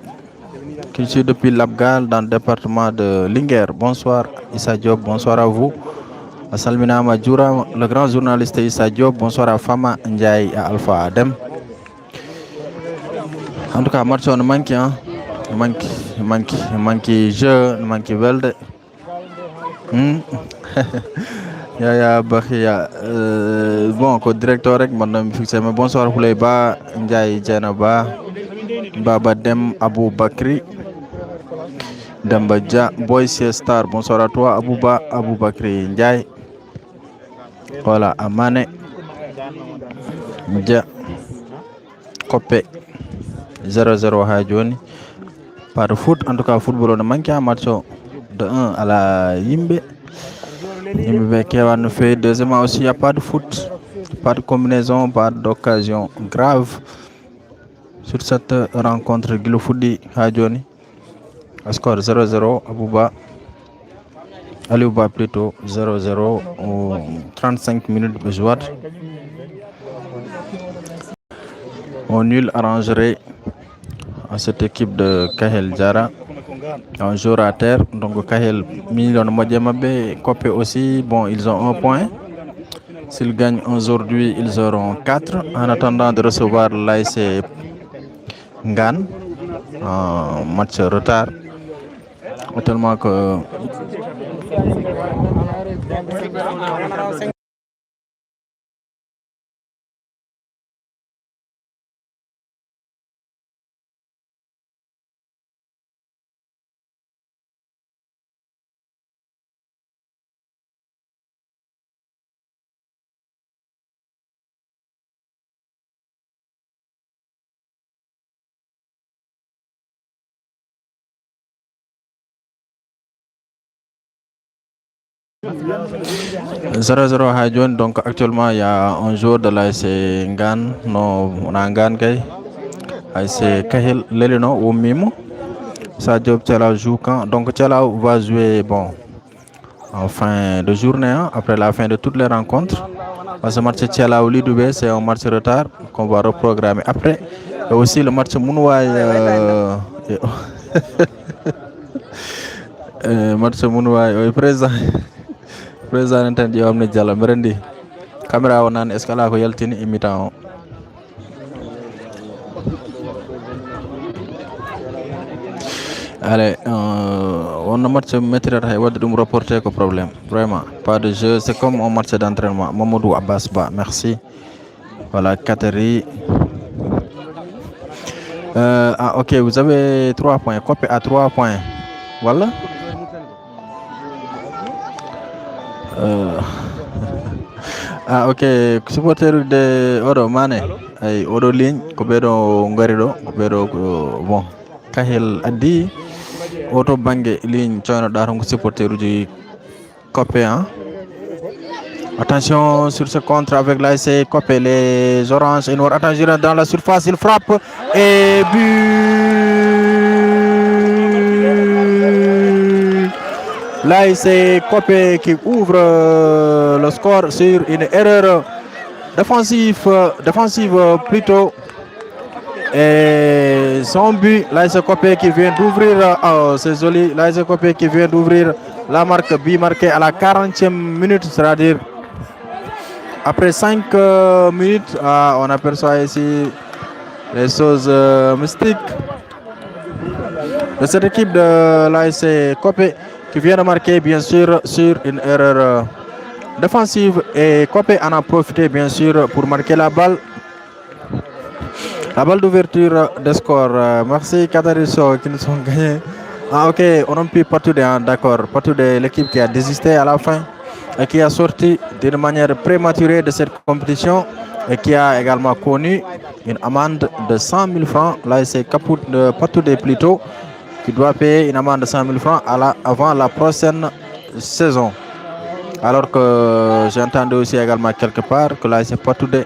qui est depuis Labgal dans le département de Linger. Bonsoir Issa Diop, bonsoir à vous. Salmina Majura, le grand journaliste Issa Diop, bonsoir à Fama Ndiaye et Alpha Adem. En tout cas, match on manque, hein. Manque jeu, manque velde. Ya Bakhia. Bon, co directeur rek man fixé mais bonsoir Houleyba Ndiaye Djenaba Baba Dem Abou Bakri Dambadja Boy Star, bonsoir à toi Abouba Abou Bakri Ndiaye. Voilà, Amane Dia Kopé 0-0 Hadjoni. Pas de foot, en tout cas football on manque un match de 1 à la Yimbe. Yimbe qui a fait deuxièmement aussi, il n'y a pas de foot, pas de combinaison, pas d'occasion grave sur cette rencontre Gilofoudi Hadjoni. Score 0-0 Abouba Aliouba plutôt 0-0 aux 35 minutes de jouer. Au nul arrangerait à cette équipe de Kahel Diara. Un jour à terre, donc Kahel Million Modiamabe, Kopé aussi, bon ils ont 1 point. S'ils gagnent aujourd'hui, ils auront 4. En attendant de recevoir l'AS Ngan, un match retard. Tellement que 0-0 Hadjon, donc actuellement il y a un jour de l'AS Ngan, non, on a Ngan Kay, AS Kahel Leleno au Mimo. Sadio Tchela joue quand, donc Tchela va jouer bon en fin de journée, hein, après la fin de toutes les rencontres. Parce que le match Tchela au Lidoubé, c'est un match retard qu'on va reprogrammer après. Et aussi le match Mounouaï. Match Mounouaï est présent. président enten ƴewamni Diallo mbiɗa andi caméra o nane est ce que ala ko yaltini imitant o. Allez, on a match maîtrise hay wadde ɗum reporté ko problème vraiment pas de jeu, c'est comme un match d'entraînement. Mamadou Abbas Ba, merci. Voilà, Kateri. Ah ok, vous avez 3 points, Copé à 3 points. Voilà. Ah ok, supporter de Odo Mané ay Odo ligne ko ɓeɗo ngari ɗo ko ɓeɗo bon Kahel addi auto bangue ligne coynoɗa ton ko supporter uji Copé hein. Attention sur ce contre avec l'ASC Copé, les oranges et noirs. Attention dans la surface, il frappe et but. L'ASC Copé qui ouvre le score sur une erreur défensive plutôt. Et son but, l'ASC Copé qui vient d'ouvrir, c'est joli, l'ASC Copé qui vient d'ouvrir la marque but marqué à la 40e minute, c'est-à-dire après 5 minutes, on aperçoit ici les choses mystiques de cette équipe de l'ASC Copé qui vient de marquer bien sûr sur une erreur défensive, et Copé en a profité bien sûr pour marquer la balle d'ouverture des scores. Merci Katariso qui nous ont gagné. Ah ok, on a pu partout d'accord, partout de l'équipe qui a désisté à la fin et qui a sorti d'une manière prématurée de cette compétition et qui a également connu une amende de 100 000 francs. Là, c'est Caput de Patoude plutôt qui doit payer une amende de 100 000 francs avant la prochaine saison. Alors que j'ai entendu aussi également quelque part que là, c'est Patoude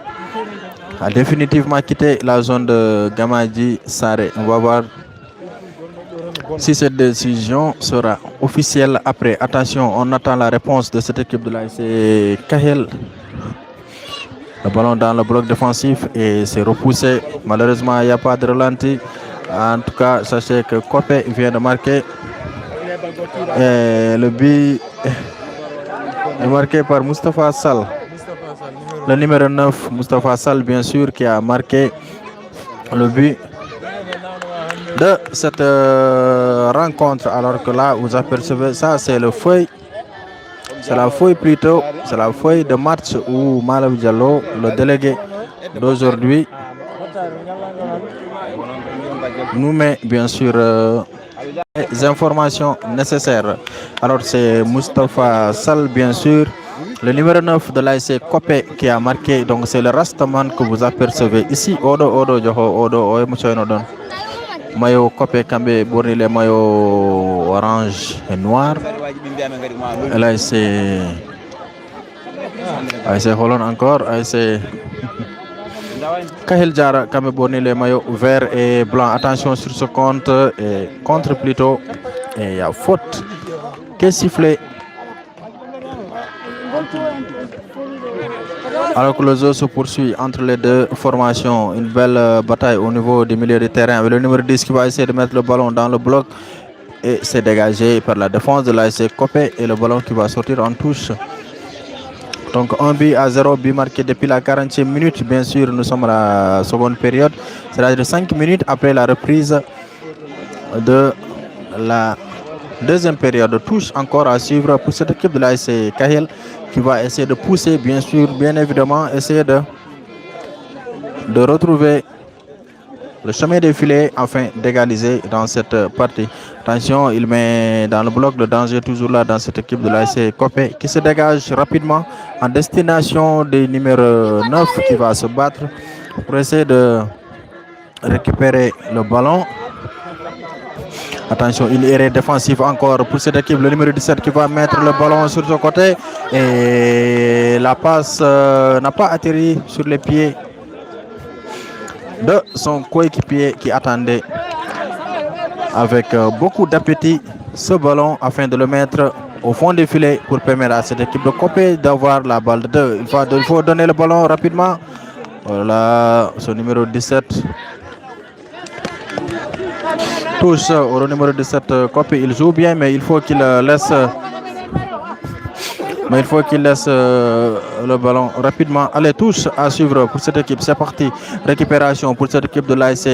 a définitivement quitté la zone de Gamadji Saré. On va voir si cette décision sera officielle après. Attention, on attend la réponse de cette équipe de l'ASC Kahel. Le ballon dans le bloc défensif et c'est repoussé. Malheureusement, il n'y a pas de ralenti. En tout cas, sachez que Copé vient de marquer. Et le but est marqué par Moustapha Sall. Le numéro 9, Moustapha Sall, bien sûr, qui a marqué le but de cette rencontre. Alors que là, vous apercevez ça, c'est le feuille. C'est la feuille plutôt. C'est la feuille de match où Malawi Diallo, le délégué d'aujourd'hui, nous met bien sûr les informations nécessaires. Alors c'est Moustapha Sall, bien sûr, le numéro 9 de l'ASC Copé qui a marqué. Donc c'est le Rastaman que vous apercevez ici. Odo maillot Copé Kambé borni les maillots orange et noir. Et là c'est Holland encore. C'est Kahel Diara Kambé borni les maillots vert et blanc. Attention sur ce compte et contre plutôt. Et il y a faute qui est sifflée. Alors que le jeu se poursuit entre les deux formations, une belle bataille au niveau du milieu du terrain avec le numéro 10 qui va essayer de mettre le ballon dans le bloc et c'est dégagé par la défense de l'ASC Copé et le ballon qui va sortir en touche. Donc 1-0, but marqué depuis la 40e minute. Bien sûr, nous sommes à la seconde période, c'est-à-dire 5 minutes après la reprise de la deuxième période. Touche encore à suivre pour cette équipe de l'ASC Kahel qui va essayer de pousser, bien sûr, bien évidemment, essayer de retrouver le chemin des filets afin d'égaliser dans cette partie. Attention, il met dans le bloc le danger toujours là dans cette équipe de l'ASC Copé qui se dégage rapidement en destination du numéro 9 qui va se battre pour essayer de récupérer le ballon. Attention, il est défensif encore pour cette équipe, le numéro 17 qui va mettre le ballon sur son côté et la passe n'a pas atterri sur les pieds de son coéquipier qui attendait avec beaucoup d'appétit ce ballon afin de le mettre au fond des filets pour permettre à cette équipe de Copé d'avoir la balle de 2. Il faut donner le ballon rapidement. Voilà, ce numéro 17 touche au numéro 17 Copé. Il joue bien, mais il faut qu'il laisse Mais il faut qu'il laisse le ballon rapidement. Allez, touche à suivre pour cette équipe. C'est parti. Récupération pour cette équipe de l'ASC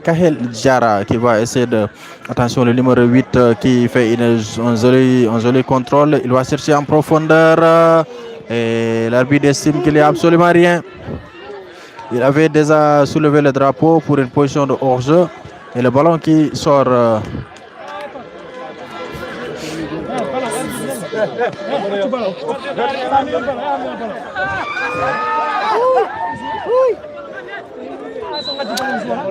Kahel Diara qui va essayer de... Attention, le numéro 8 qui fait un joli contrôle. Il va chercher en profondeur. Et l'arbitre estime qu'il n'y a absolument rien. Il avait déjà soulevé le drapeau pour une position de hors-jeu. Et le ballon qui sort...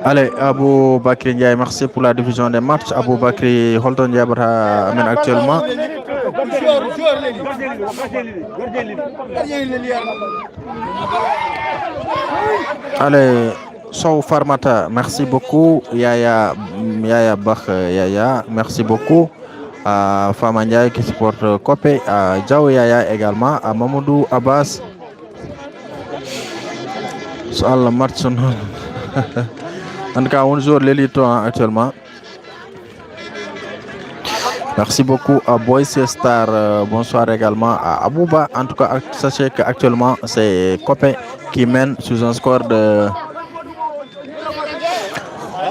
Allez, Abou Bakri Ndiaye, merci pour la diffusion des matchs. Abou Bakri Holton Diabra amène actuellement. Allez, Sow Farmata, merci beaucoup. Yaya Bach, Yaya, merci beaucoup. À Fama Ndiaye qui supporte Kopé, à Diao Yaya également, à Mamoudou Abbas. Sur le match, en tout cas, on joue l'élite actuellement. Merci beaucoup à Boyce Star. Bonsoir également à Abouba. En tout cas, sachez qu'actuellement, c'est Kopé qui mène sous un score de...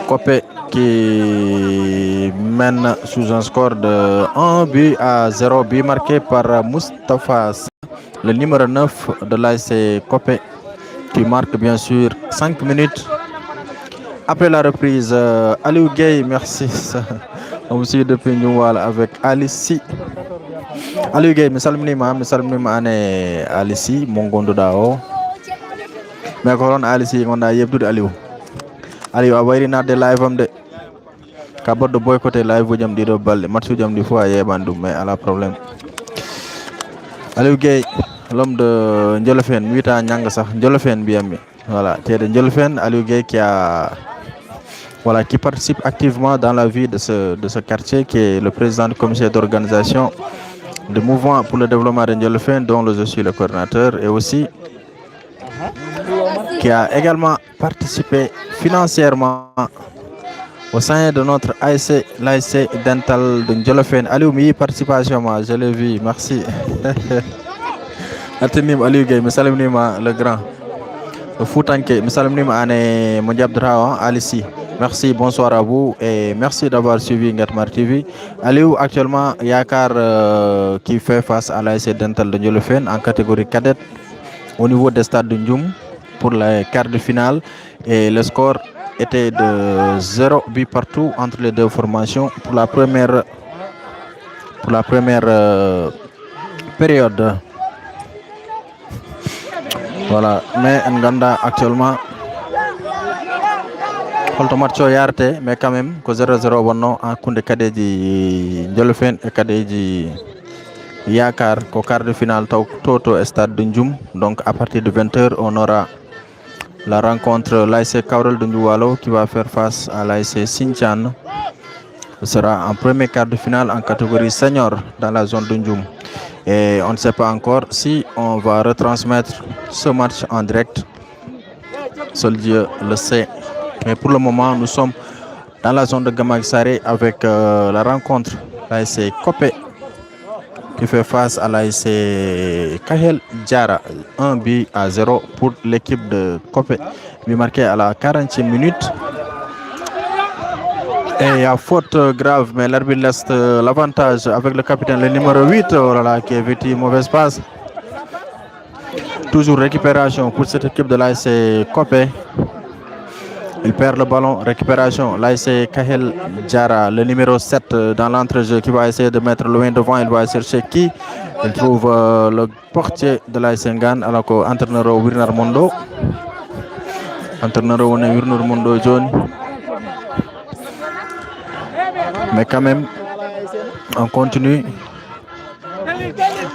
Kopé qui mène sous un score de 1-0, but marqué par Moustapha, le numéro 9 de l'ASC Kopé, qui marque bien sûr 5 minutes. Après la reprise, Aliou Gueye, merci. Aussi depuis Noual avec Alici. Aliou Gueye, je salue Alici, mon gondo dao. Mais quand Alici, on a yebdu Aliou. Aliou a wayri na de live am de. Kabot de boycotter live jam di do balde match jam di fois yebandum mais à la problème. Aliou Gueye, l'homme de Ndiolofen, 8 ans Nyanga sax Ndiolofen bi am. Voilà, c'est de Ndiolofen, Aliou Gueye qui participe activement dans la vie de ce quartier, qui est le président du comité d'organisation du mouvement pour le développement de Ndiolofen, dont je suis le coordinateur, et aussi qui a également participé financièrement au sein de notre l'ASC Dental de Ndiolofen. Aliou, mi participation, je l'ai vu, merci. Atenim Aliou Gueye, le grand. Le Foutanké, Ane Mondiabdra, Alici. Merci, bonsoir à vous et merci d'avoir suivi Ngatmar TV. Aliou, actuellement, Yakar qui fait face à l'ASC Dental de Ndiolofen en catégorie cadette au niveau des stades de Ndioum pour les quarts de finale. Et le score était de 0 but partout entre les deux formations pour la première période. Voilà, mais Nganda actuellement Holtomatcho Yarte, mais quand même, que 0-0 bonno en Koundé Kadeji Ndiolofen et Kadeji Yakar, qu'au quart de finale Toto Stade de Ndioum. Donc à partir de 20h, on aura la rencontre l'ASC Kaurel de Ndoualo qui va faire face à l'ASC Sinchan. Ce sera en premier quart de finale en catégorie senior dans la zone de Ndioum. Et on ne sait pas encore si on va retransmettre ce match en direct. Seul Dieu le sait. Mais pour le moment, nous sommes dans la zone de Gamagsare avec la rencontre l'ASC Kopé qui fait face à l'ASC Kahel Diara. 1-0 pour l'équipe de Kopé. But marqué à la 40e minute. Et il y a faute grave, mais l'arbitre laisse l'avantage avec le capitaine, le numéro 8, qui a vécu une mauvaise passe. Toujours récupération pour cette équipe de l'ASC Kopé. Il perd le ballon, récupération. L'ASC Kahel Diara, le numéro 7 dans l'entrejeu qui va essayer de mettre loin devant. Il va chercher qui? Il trouve le portier de l'ASC Ngan, alors qu'entraîneur Wirnar Mondo. Entraîneur Wirnar Mondo John. Mais quand même, on continue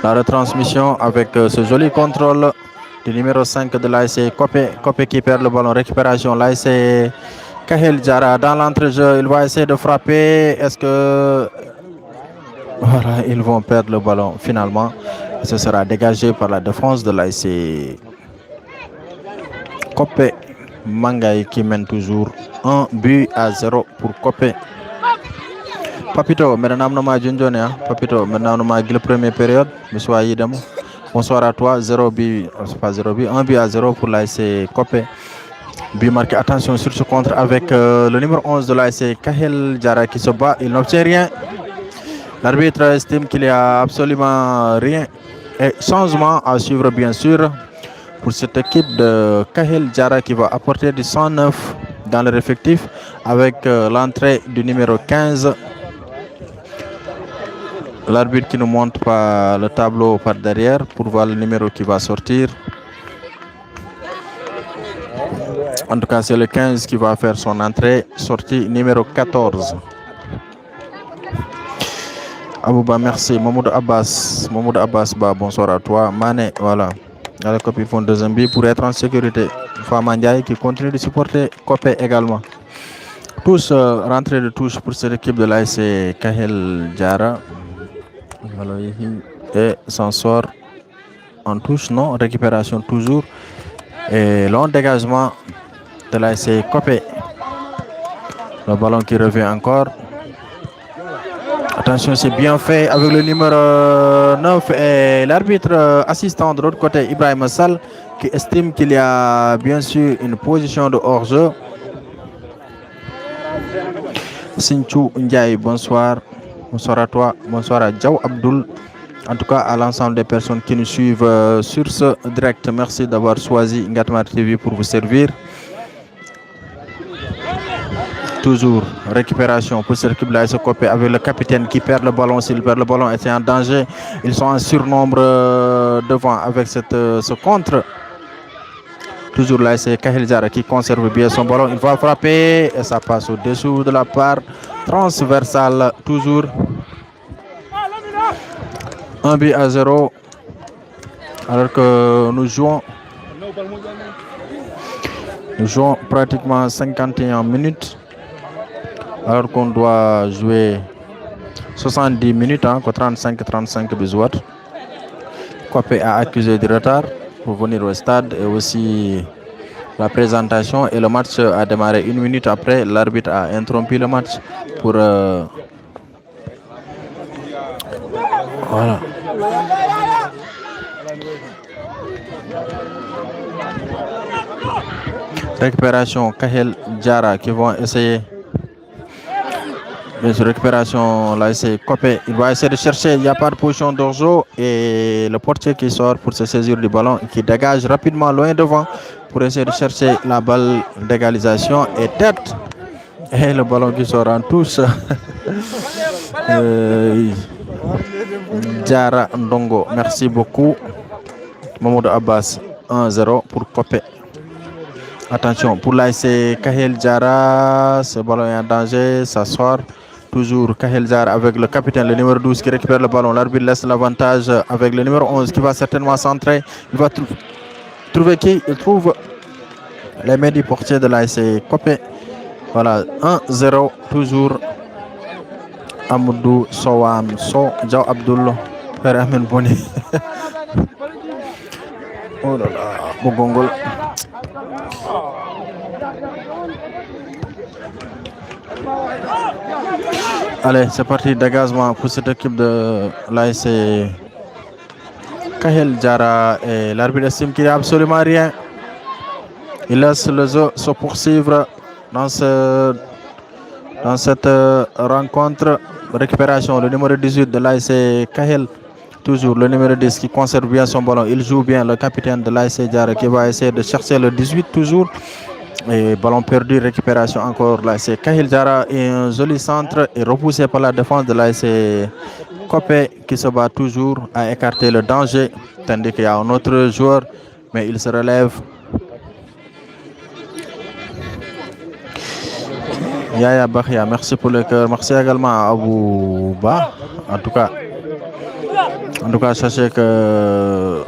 la retransmission avec ce joli contrôle du numéro 5 de l'ASC Kopé. Kopé qui perd le ballon, récupération. L'ASC Kahel Diara dans l'entrejeu, il va essayer de frapper. Est-ce que... Voilà, ils vont perdre le ballon finalement. Ce sera dégagé par la défense de l'ASC Kopé. Mangaï qui mène toujours 1-0 pour Kopé. Papito, maintenant nous Papito, maintenant nous la première période. Monsieur Yidem. Bonsoir à toi. 0 but, c'est pas 0 but, 1 but à 0 pour l'AS Copé. But marqué, attention sur ce contre avec le numéro 11 de l'AS Kahel Diarra qui se bat. Il n'obtient rien. L'arbitre estime qu'il n'y a absolument rien. Et changement à suivre bien sûr pour cette équipe de Kahel Diarra qui va apporter du 109 dans leur effectif avec l'entrée du numéro 15. L'arbitre qui nous montre pas le tableau par derrière pour voir le numéro qui va sortir. En tout cas, c'est le 15 qui va faire son entrée. Sortie numéro 14. Abouba, merci. Mamoudou Abbas, bonsoir à toi. Mané, voilà. Les copies font deuxième but pour être en sécurité. Fama Ndiaye qui continue de supporter Copé également. Tous rentrés de touche pour cette équipe de l'AS Kahel Diarra. Et s'en sort en touche, non? Récupération toujours. Et long dégagement de l'AS Copé. Le ballon qui revient encore. Attention, c'est bien fait avec le numéro 9 et l'arbitre assistant de l'autre côté, Ibrahim Sall, qui estime qu'il y a bien sûr une position de hors-jeu. Sinchou Ndiaye, bonsoir. Bonsoir à toi. Bonsoir à Djao Abdul. En tout cas, à l'ensemble des personnes qui nous suivent sur ce direct. Merci d'avoir choisi Ngatmar TV pour vous servir. Toujours récupération pour cette équipe-là, se copier avec le capitaine qui perd le ballon. S'il perd le ballon, c'est en danger. Ils sont en surnombre devant avec ce contre. Toujours là, c'est Kahel Diarra qui conserve bien son ballon. Il va frapper et ça passe au-dessous de la part transversale. Toujours 1 but à 0. Alors que nous jouons pratiquement 51 minutes. Alors qu'on doit jouer 70 minutes, 35 bisouat. Copé a accusé du retard pour venir au stade et aussi la présentation. Et le match a démarré 1 minute après. L'arbitre a interrompu le match pour... voilà. Récupération Kahel Diarra qui vont essayer. Bien sûr, récupération, là c'est Copé. Il va essayer de chercher, il n'y a pas de position d'orzo. Et le portier qui sort pour se saisir du ballon, qui dégage rapidement loin devant pour essayer de chercher la balle d'égalisation et tête. Et le ballon qui sort en touche. Diarra Ndongo, merci beaucoup. Mamoudou Abbas, 1-0 pour Copé. Attention, pour l'AS Kahel Diarra, ce ballon est en danger, ça sort. Toujours Kahel Diarra avec le capitaine, le numéro 12 qui récupère le ballon. L'arbitre laisse l'avantage avec le numéro 11 qui va certainement centrer. Il va trouver qui? Il trouve les mains du portier de l'AS Copé. Voilà, 1-0, toujours Amoudou Sowam So, Djao Abdul, Père Amen Boni. Oh là là, Bogongol. Allez, c'est parti, dégagement pour cette équipe de l'AS Kahel Diarra et l'arbitre estime qu'il n'y a absolument rien. Il laisse le jeu se poursuivre dans cette rencontre. Récupération, le numéro 18 de l'AS Kahel, toujours le numéro 10 qui conserve bien son ballon. Il joue bien, le capitaine de l'AS Diarra qui va essayer de chercher le 18 toujours. Et ballon perdu, récupération encore là, c'est Kahel Diarra et un joli centre est repoussé par la défense de l'AS Copé qui se bat toujours à écarter le danger, tandis qu'il y a un autre joueur, mais il se relève. Yaya Bakhia, merci pour le cœur, merci également à Abouba. En tout cas, sachez que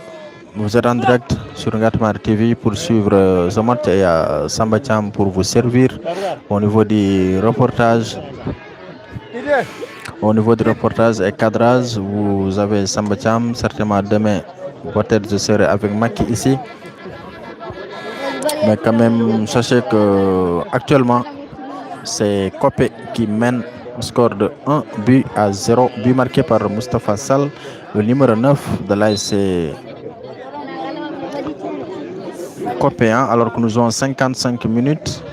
vous êtes en direct sur Ngatmar TV pour suivre ce match et à Samba Cham pour vous servir au niveau du reportage. Au niveau du reportage et cadrage, vous avez Samba Cham. Certainement demain, peut-être je serai avec Maki ici. Mais quand même, sachez que actuellement, c'est Copé qui mène Score de 1 but à 0. But marqué par Mustafa Sall, le numéro 9 de l'ASC Copéen, alors que nous avons 55 minutes.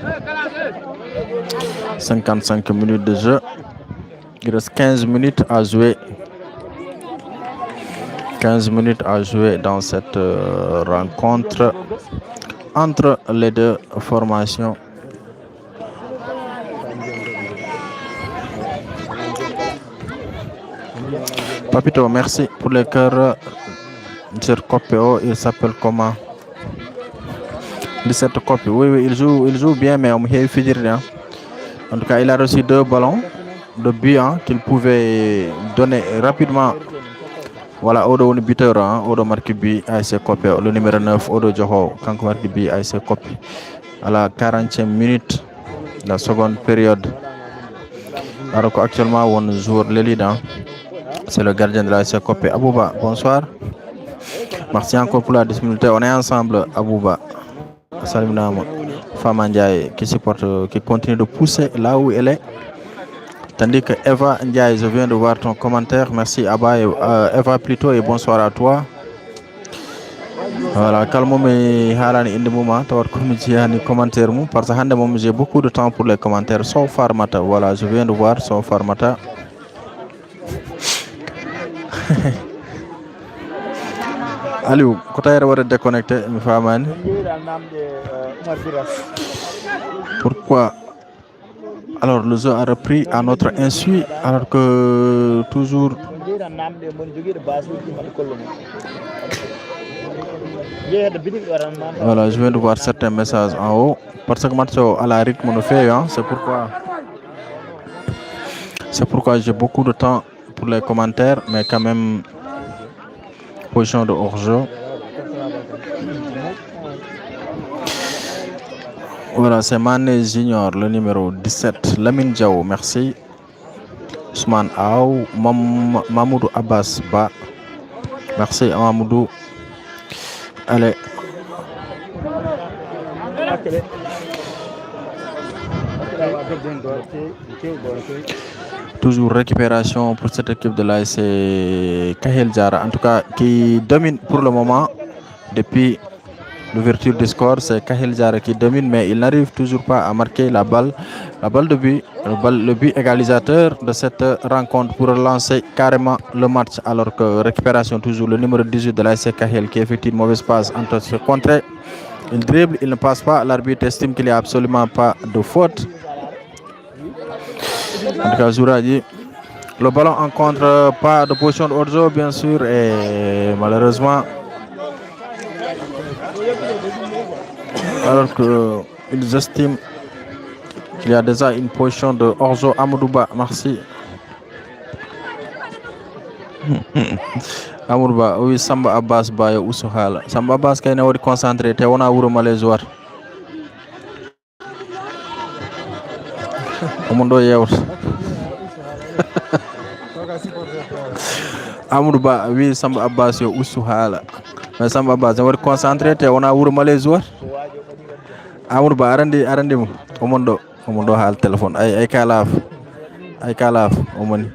55 minutes de jeu. Il reste 15 minutes à jouer. 15 minutes à jouer dans cette rencontre entre les deux formations. Papito, merci pour les cœurs. Monsieur Copéo, il s'appelle comment? 17 Copé. Oui, il joue bien, mais on me fait dire rien. En tout cas, il a reçu 2 ballons de but qu'il pouvait donner rapidement. Voilà, Odo le buteur, Odo marque but ASC Copé, le numéro 9, Odo Djoho, quand marque but ASC Copé. À la 40e minute, la seconde période. Alors qu'actuellement, on joue le leader. C'est le gardien de l'ASC Copé. Abouba, bonsoir. Merci encore pour la disponibilité. On est ensemble, Abouba. Salim Nama. Fama Ndiaye qui continue de pousser là où elle est. Tandis que Eva Ndiaye, je viens de voir ton commentaire. Merci Abba et, Eva plutôt, et bonsoir à toi. Voilà, calme-moi harani inde moment tawat comme j'ai commentaire parce que j'ai beaucoup de temps pour les commentaires sauf Farmata. Voilà, je viens de voir sauf Farmata. Aliou, quand tu es déconnecté, pourquoi? Alors le jeu a repris à notre insu, alors que toujours. Voilà, je viens de voir certains messages en haut. Parce que Mathieu à la rythme de fait, c'est pourquoi j'ai beaucoup de temps pour les commentaires, mais quand même position de hors-jeu. Voilà, c'est Mané Junior, le numéro 17. Lamine Diaw, merci. Ousmane Aou, Mamoudou Abbas Ba. Merci Mamoudou. Allez. Toujours récupération pour cette équipe de l'ASC Kahel Diarra, en tout cas qui domine pour le moment depuis l'ouverture du score. C'est Kahel Diarra qui domine, mais il n'arrive toujours pas à marquer la balle de but, le but égalisateur de cette rencontre pour relancer carrément le match. Alors que récupération toujours le numéro 18 de l'ASC Kahel qui effectue une mauvaise passe entre ce contrée. Il dribble, il ne passe pas. L'arbitre estime qu'il n'y a absolument pas de faute. En tout cas, Zouradi, le ballon encontre pas de position de hors-jeu, bien sûr, et malheureusement, alors qu'ils estiment qu'il y a déjà une position de hors-jeu. Amadouba, merci. Amadouba, oui, Samba Abbas Baye Oussouhala. Samba Abbas qui est concentré, on a ouvert les joueurs. Amadou Yaour. Amadouba, oui, Samba Abbas Oussouhala. Mais Samba Abbas, on est concentré, on a ouvert les joueurs. Amadouba, arrendez mo. Omondo hal téléphone. Ay kalaf, omoni.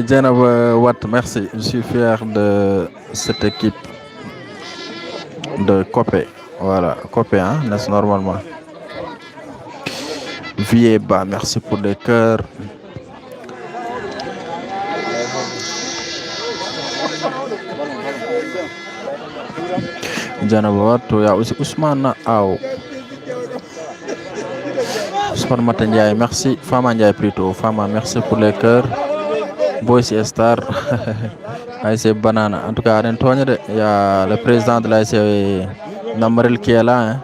Jenab Watt, merci. Je suis fier de cette équipe de Copé. Voilà, Copé, n'est-ce normalement. Vieba, merci pour les cœurs. Jenab Watt, il y a aussi Ousmane Aou. Ousmane Matandiaye, merci. Fama Ndiaye plutôt. Fama, merci pour les cœurs. Boissy Star, ASC Banana. En tout cas, il y a le président de l'ASC Namarel qui est là,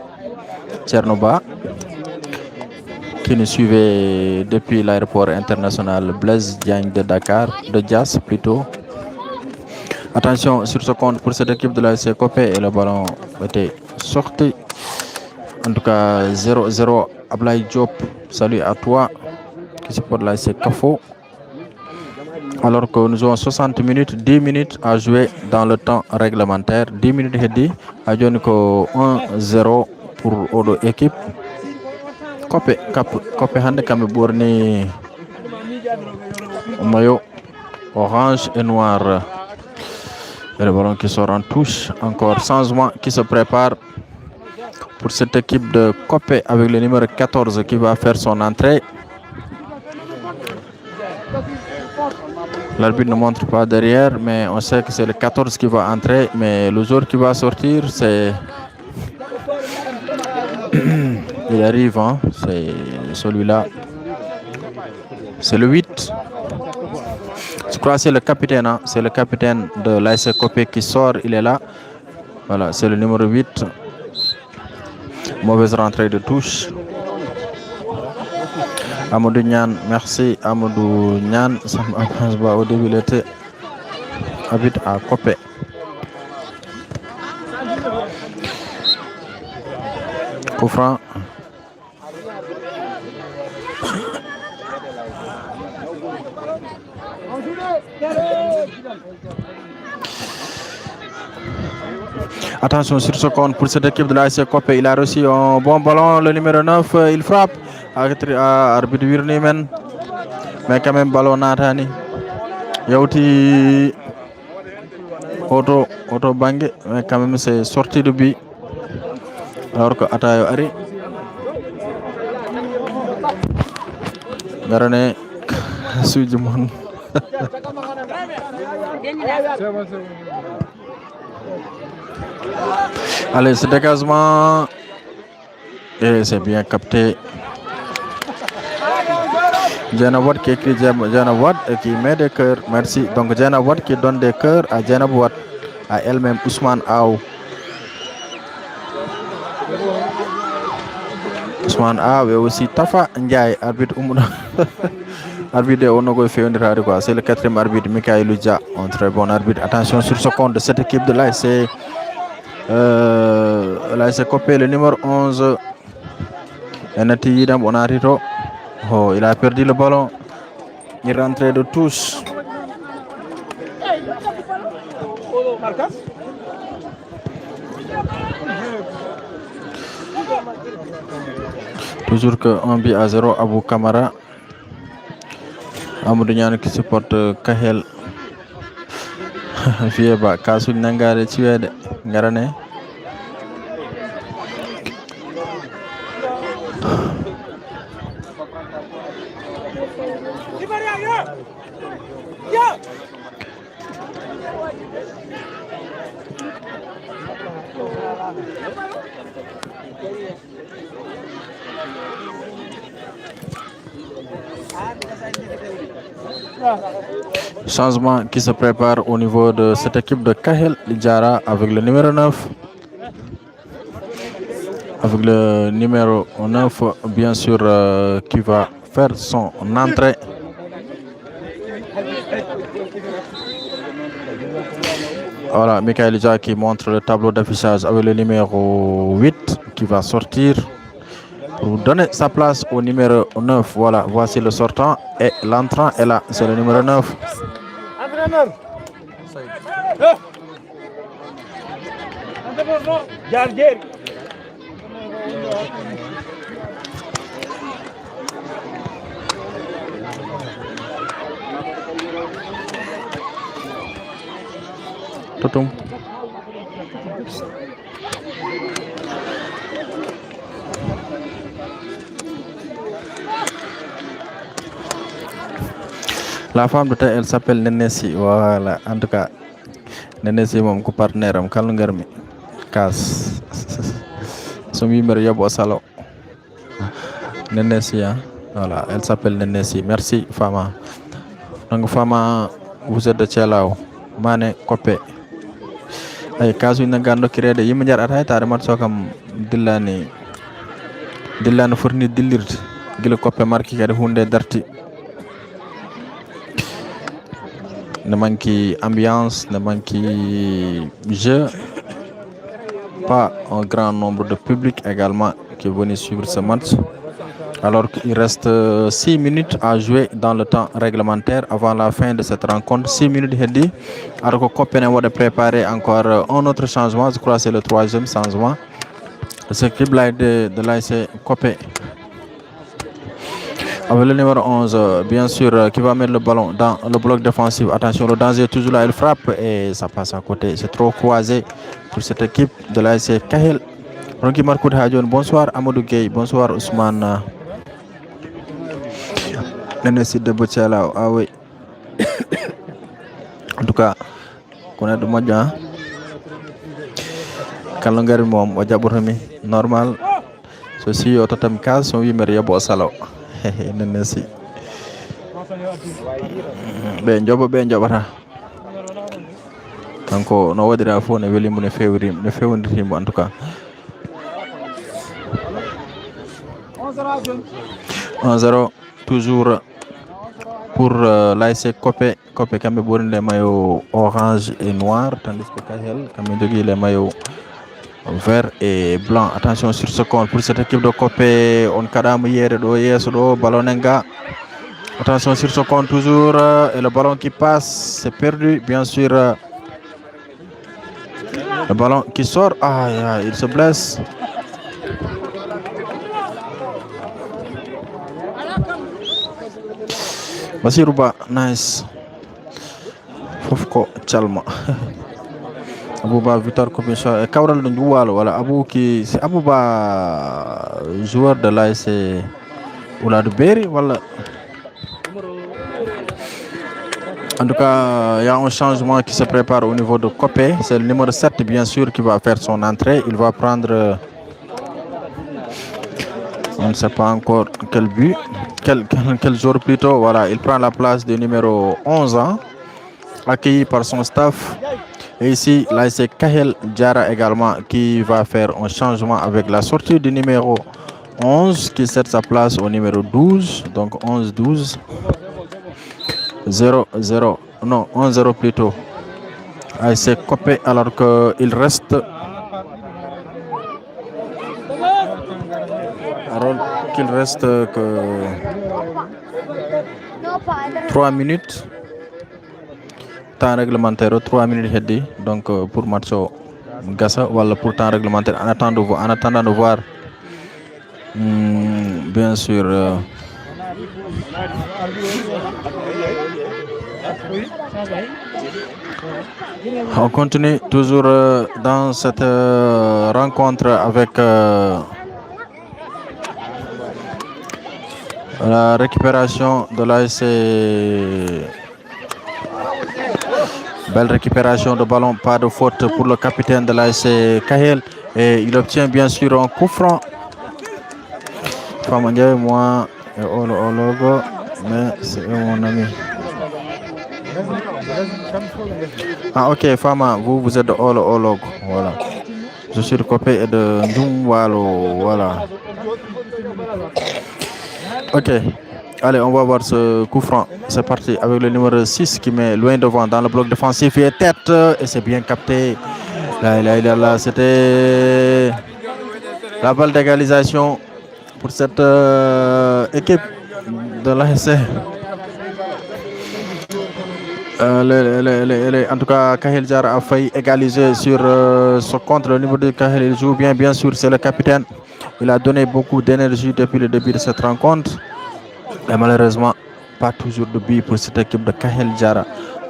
Tchernoba, qui nous suivait depuis l'aéroport international Blaise Diagne de Dakar, de Dias plutôt. Attention sur ce compte pour cette équipe de l'ASC Copé et le ballon était sorti. En tout cas, 0-0. Ablaï Diop, salut à toi qui supporte l'ASC Kafo. Alors que nous avons 60 minutes, 10 minutes à jouer dans le temps réglementaire. 10 minutes et 10 à jouer 1-0 pour odo équipe Coppe hande kamɓe ɓorni maillot orange et noir. Et le ballon qui sort en touche. Encore changement qui se prépare pour cette équipe de Coppe avec le numéro 14 qui va faire son entrée. L'arbitre ne montre pas derrière, mais on sait que c'est le 14 qui va entrer. Mais le joueur qui va sortir, c'est... Il arrive, hein? C'est celui-là. C'est le 8. Je crois que c'est le capitaine, hein? C'est le capitaine de l'AS Coppe qui sort, il est là. Voilà, c'est le numéro 8. Mauvaise rentrée de touche. Amadou Nyan, merci Amadou Nyan. Au début, il était habite à Coppe. Coup franc. Attention sur ce compte pour cette équipe de l'AS Coppe. Il a reçu un bon ballon, le numéro 9. Il frappe. Arbitre Wirnimen. Mais quand même, ballon Natani. Yauti Auto Bangé. Mais quand même, c'est sorti de but. Alors que Atayo Ari. Garane Sujumon. Allez, ce dégagement. Et c'est bien capté. Janawad qui écrit Janawad et qui met des cœurs. Merci. Donc Janawad qui donne des cœurs à Janawad, à elle-même Ousmane Aou. Ousmane Aou et aussi Tafa Ndiaye, arbitre Oumouna. Arbitre Onogo Féonira, quoi. C'est le 4e arbitre, Mikaël Ludja, un très bon arbitre. Attention sur ce compte de cette équipe de l'AS. L'AS Coppe, le numéro 11. Oh, il a perdu le ballon. Il rentrait de touche. Toujours que 1-0 Abou Kamara. Amadou Niane qui supporte Kahel. Fieba Kasu Nangare Tuede Garane. Changement qui se prépare au niveau de cette équipe de Kahel Lidjara avec le numéro 9. Avec le numéro 9, bien sûr, qui va faire son entrée. Voilà, Michael Lidjara qui montre le tableau d'affichage avec le numéro 8 qui va sortir pour donner sa place au numéro 9. Voilà, voici le sortant et l'entrant est là, c'est le numéro 9. Totum. La femme de elle s'appelle Nenesi. Voilà, en tout cas, Nenesi mon partenaire am kalungarmi kas. Son numéro yabo salo. Nenesi, hein? Voilà, elle s'appelle Nenesi. Merci Fama. Donc Fama, vous êtes de Tchelao, Mane Coppe. Ay kasu ina gando kirede yimɓe jar ata tare mat sokam dillani fourni dillirde gila Coppe marki kadi hunde darti ne manque ambiance, ne manque jeu, pas un grand nombre de public également qui est venu suivre ce match. Alors qu'il reste 6 minutes à jouer dans le temps réglementaire avant la fin de cette rencontre. 6 minutes heddi. Alors que Copenhague va préparer encore un autre changement. Je crois que c'est le 3e changement. cette équipe-là de l'ASC Copé. Avec le numéro 11, bien sûr, qui va mettre le ballon dans le bloc défensif. Attention, le danger est toujours là, il frappe et ça passe à côté. C'est trop croisé pour cette équipe de l'ASC Kahel. Ronki Markoud Hadjon, bonsoir Amadou Gueye, bonsoir Ousmane. Nenesi de Boutiala, ah oui. En tout cas, on a de moyen. Kalangari mom, Wajaburami, normal. Ceci, au totem cas, sont 8 meria bossalo. Nenesi. Ben jobata. Kanko no wadira fo ne weli mun fewrim ne fewndiri mo en tout cas 1-0 toujours pour l'ASC Copé kambe borin les maillots orange et noir tandis que Kahel kambe jogi les maillots vert et blanc. Attention sur ce compte pour cette équipe de Copé, on kadam yere do yeso do ballonenga. Attention sur ce compte toujours et le ballon qui passe, c'est perdu bien sûr. Le ballon qui sort, il se blesse. Basirouba, nice. Fofko Chalma. Abouba Victor Commission et Kaural Ndoualo, voilà. C'est Abouba, joueur de l'ASC Oulad Berry, voilà. En tout cas, il y a un changement qui se prépare au niveau de Copé. C'est le numéro 7, bien sûr, qui va faire son entrée. Il va prendre... on ne sait pas encore quel but, quel jour plutôt. Voilà, il prend la place du numéro 11, accueilli par son staff. Et ici, là, c'est Kahel Diara également qui va faire un changement avec la sortie du numéro 11 qui cède sa place au numéro 12. Donc 11-12. 0-0, non, 1-0 plutôt. C'est Copé alors qu'il reste... Alors qu'il reste que 3 minutes. Temps réglementaire, 3 minutes et demie. Donc pour Matcho Gassa, voilà pour temps réglementaire. En attendant de voir, bien sûr... on continue toujours dans cette rencontre avec la récupération de l'ASC. Belle récupération de ballon, pas de faute pour le capitaine de l'ASC Kahel. Et il obtient bien sûr un coup franc. Famandja, moi, et Ologo, mais c'est mon ami. Ah ok, Fama, vous êtes de Olog, voilà. Je suis de Copé et de Ndoumbalo, voilà. Ok, allez, on va voir ce coup franc. C'est parti avec le numéro 6 qui met loin devant dans le bloc défensif et tête. Et c'est bien capté. Là, c'était la balle d'égalisation pour cette équipe de l'ASC. En tout cas, Kahel Jar a failli égaliser sur ce contre. Le niveau de Kahel, il joue bien sûr, c'est le capitaine. Il a donné beaucoup d'énergie depuis le début de cette rencontre. Et malheureusement, pas toujours de but pour cette équipe de Kahel Jara.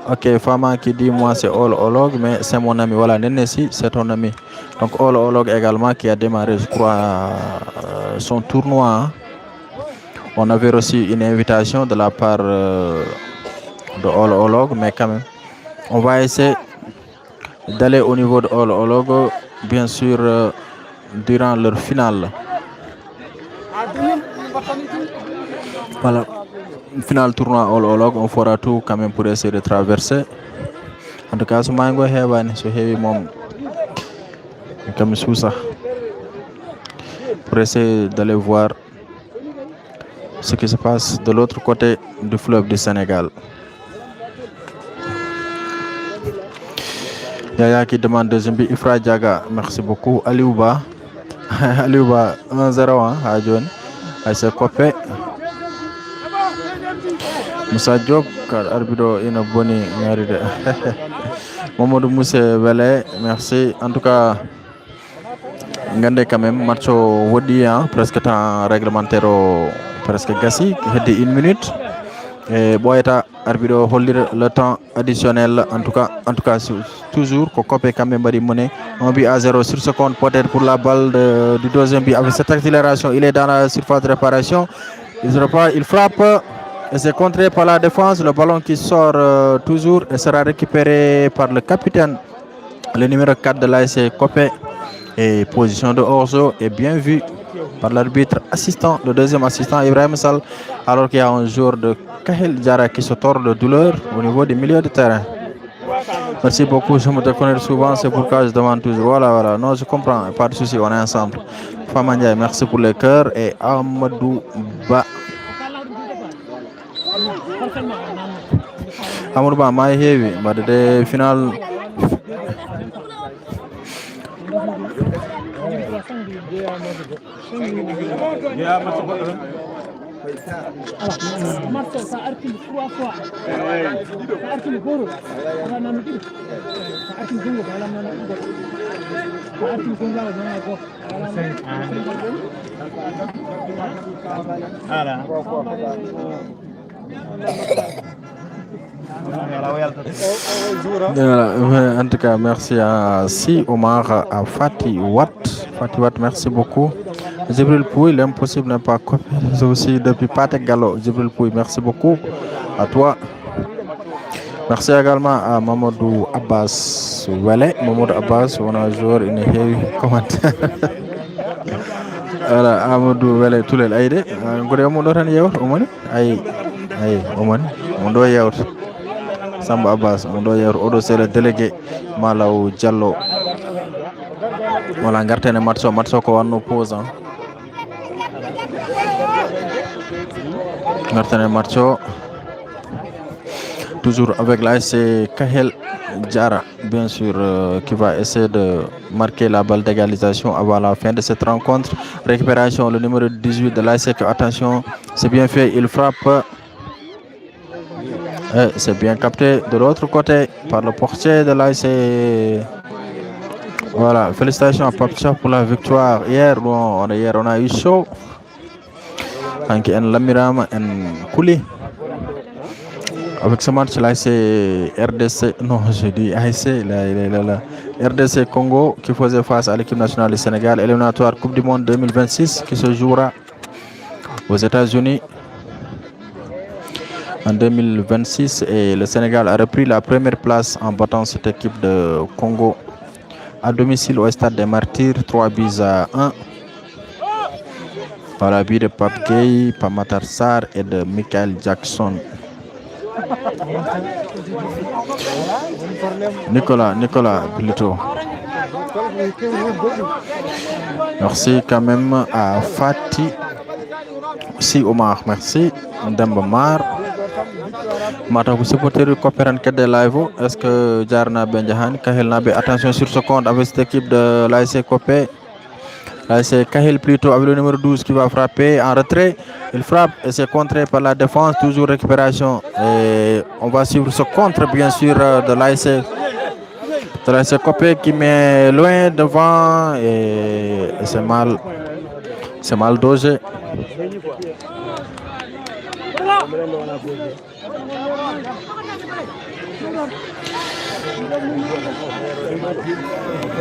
Ok, Fama qui dit moi c'est Olog, mais c'est mon ami. Voilà, Nenesi, c'est ton ami. Donc Olog également qui a démarré, je crois, son tournoi. Hein. On avait reçu une invitation de la part de Olog, mais quand même, on va essayer d'aller au niveau de Olog, bien sûr, durant leur finale. Voilà, final tournoi Olog, on fera tout quand même pour essayer de traverser. En tout cas, ce mango est heavy mom comme ça pour essayer d'aller voir ce qui se passe de l'autre côté du fleuve du Sénégal. Yaya qui demande deuxième but, Ifra Diaga, merci beaucoup. Aliouba, Aliouba 1-0 à John, c'est Copé. Moussa Diop, car arbitre est une bonne mérite. Mamadou Moussa Velay, merci. En tout cas, Gande quand même match wodi presque temps réglementaire presque gassi heddi 1 minute et boyata arbitre hollira le temps additionnel en tout cas toujours ko Copé quand même bari mené 1-0 sur seconde peut-être pour la balle du deuxième but avec cette accélération il est dans la surface de réparation il frappe et c'est contré par la défense le ballon qui sort toujours et sera récupéré par le capitaine le numéro 4 de l'ASC Copé et position de hors-jeu est bien vue par l'arbitre assistant, le deuxième assistant Ibrahim Sall, alors qu'il y a un joueur de Kahel Diarra qui se tord de douleur au niveau du milieu de terrain. Merci beaucoup, je me déconnecte souvent, c'est pourquoi je demande toujours. Voilà, non, je comprends, pas de souci, on est ensemble. Famania, merci pour les cœurs et Amadou Ba. Amadou Ba, my heavy, but the final. Marcel, ça articule 3 fois. Ça articule Goro. Ça articule Gongo. Ça articule Gongo. En tout cas, merci à Si Omar, à Fatih Watt. Fatih Watt, merci beaucoup. Jibril Pouy, l'impossible n'est pas copié. C'est aussi depuis Patek Gallo. Jibril Pouy, merci beaucoup à toi. Merci également à Mamadou Abbas Wele. Mamadou Abbas, on a joueur, une heavy commentaire. Voilà, Amadou Wele, tous les aïdés. Vous avez mon autre yeur, Omani? Aïe, Omani. On doit y avoir. Samba Abbas, on doit y avoir. Odo, c'est le délégué Malaw Diallo. Voilà, Ngartene Matso ko wanno pause. Ngartene Matso. Toujours avec l'ASC Kahel Diarra, bien sûr, qui va essayer de marquer la balle d'égalisation avant la fin de cette rencontre. Récupération, le numéro 18 de l'ASC. Attention, c'est bien fait, il frappe. C'est bien capté de l'autre côté par le portier de l'ASC. Voilà, félicitations à Papcha pour la victoire. Hier, on a eu chaud. Anki en Lamirama en Kouli. Avec ce match là, c'est RDC, non, je dis ASC, RDC Congo qui faisait face à l'équipe nationale du Sénégal, éliminatoire Coupe du Monde 2026 qui se jouera aux États-Unis en 2026 et le Sénégal a repris la première place en battant cette équipe de Congo à domicile au stade des Martyrs, 3-1. Par la but de Pape Gueye, Pamatar Sarr et de Michael Jackson. Nicolas plutôt. Merci quand même à Fatih Si Omar, merci. Ndamba Mar. Mata vous supportez le coopéran de live. Est-ce que Jarna Benjahan, Kahel Nabe, attention sur ce compte avec cette équipe de l'ASC Copé. C'est Kahel plutôt avec le numéro 12 qui va frapper en retrait. Il frappe et c'est contré par la défense. Toujours récupération. Et on va suivre ce contre bien sûr de l'ASC Copé qui met loin devant et c'est mal dosé.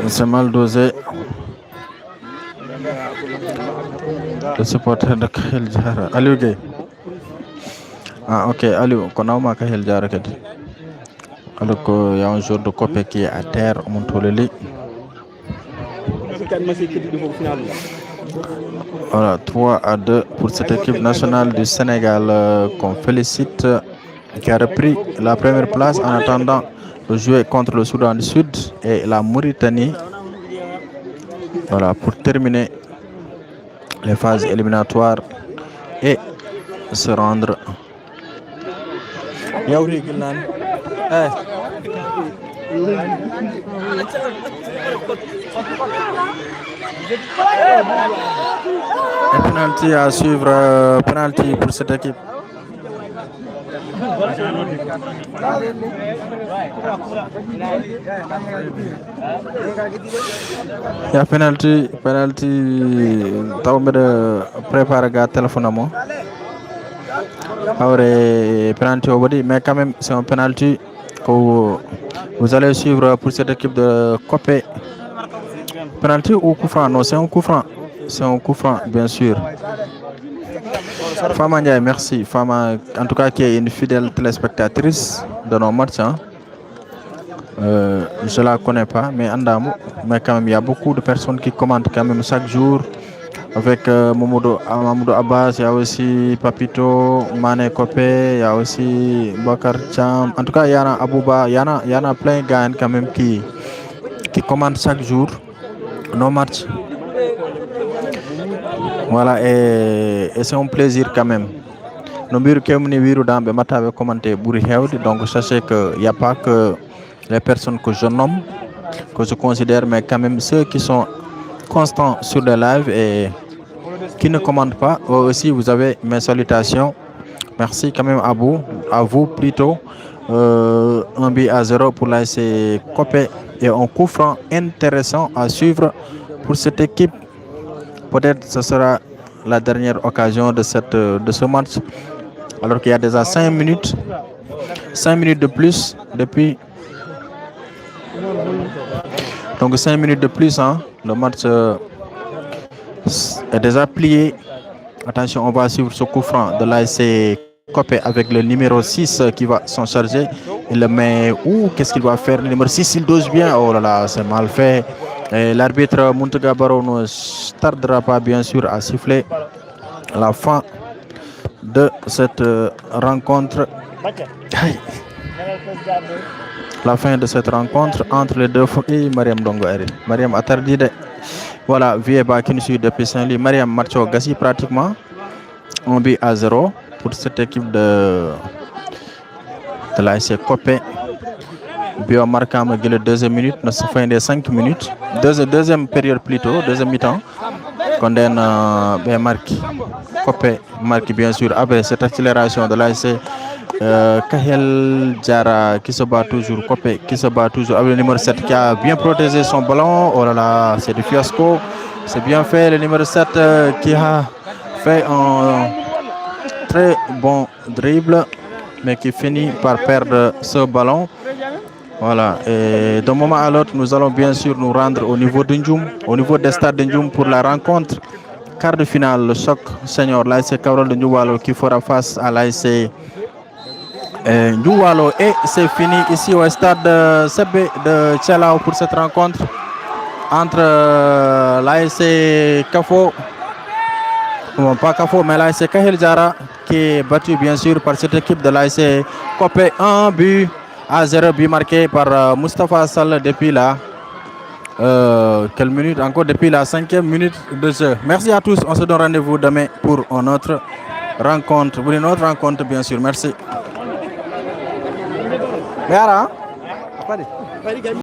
C'est mal dosé. Le supporter de Kahel Diarra. Aliou Gueye. Ah ok, Aliou, Konauma Kahel Diarra. Alors qu'il y a un joueur de Copé qui est à terre, on monte le lit. Voilà, 3-2 pour cette équipe nationale du Sénégal qu'on félicite, qui a repris la première place en attendant de jouer contre le Soudan du Sud et la Mauritanie. Voilà, pour terminer les phases éliminatoires et se rendre. Un penalty à suivre, penalty pour cette équipe. Ya penalty taw mbeɗa préparé ga téléphone amo hawre penalty o waɗi mais quand même c'est un penalty que vous allez suivre pour cette équipe de Copé. Penalty ou coup franc? Non, c'est un coup franc. C'est un coup franc, bien sûr. Fama Ndiaye, merci. Fama, en tout cas, qui est une fidèle téléspectatrice de nos matchs. Hein. Je la connais pas, mais mais quand même, il y a beaucoup de personnes qui commentent quand même chaque jour. Avec Mamoudou Abbas, il y a aussi Papito, Mané Kopé, il y a aussi Bakar Cham. En tout cas, il y en a Abouba, il y en a plein de gars quand même qui commentent chaque jour nos matchs. Voilà, et c'est un plaisir quand même. Donc, sachez qu'il n'y a pas que les personnes que je nomme, que je considère, mais quand même ceux qui sont constants sur le live et qui ne commandent pas. Eux aussi, vous avez mes salutations. Merci quand même à vous plutôt. 1-0 pour l'AS Copé et un coup franc intéressant à suivre pour cette équipe. Peut-être que ce sera la dernière occasion de ce match. Alors qu'il y a déjà 5 minutes de plus depuis. Donc 5 minutes de plus, hein, le match est déjà plié. Attention, on va suivre ce coup franc de l'AS Copé avec le numéro 6 qui va s'en charger. Il le met où? Qu'est-ce qu'il va faire? Le numéro 6, il dose bien. Oh là là, c'est mal fait. L'arbitre Muntega Baro ne tardera pas bien sûr à siffler la fin de cette rencontre. La fin de cette rencontre entre les deux et Mariam Dongo Eri. Mariam Atardide. Voilà, Vieba qui nous suit depuis Saint-Louis. Mariam Marcho Gassi pratiquement 1-0 pour cette équipe de l'AS Copé. Bio marquant le deuxième minute, nous sommes fin des 5 minutes. Deuxième période plutôt, deuxième mi-temps. Condamne marque Copé, marque bien sûr après cette accélération de l'AS Kahel Diara qui se bat toujours, Copé qui se bat toujours avec le numéro 7 qui a bien protégé son ballon. Oh là là, c'est du fiasco. C'est bien fait, le numéro 7 qui a fait un très bon dribble mais qui finit par perdre ce ballon. Voilà, et d'un moment à l'autre, nous allons bien sûr nous rendre au niveau de Ndjoum, au niveau des stades de Ndjoum pour la rencontre. Quart de finale, le choc senior, l'AS Cabrol de Ndjouwalo qui fera face à l'AS Ndjouwalo. Et c'est fini ici au stade CB de Tchalao pour cette rencontre entre l'AS Kafo, non pas Kafo, mais l'AS Kahel Diara qui est battu bien sûr par cette équipe de l'AS Copé. 1-0 but marqué par Moustapha Sall depuis la quelle minute encore, depuis la 5e minute de jeu. Merci à tous, on se donne rendez-vous demain pour une autre rencontre, bien sûr. Merci.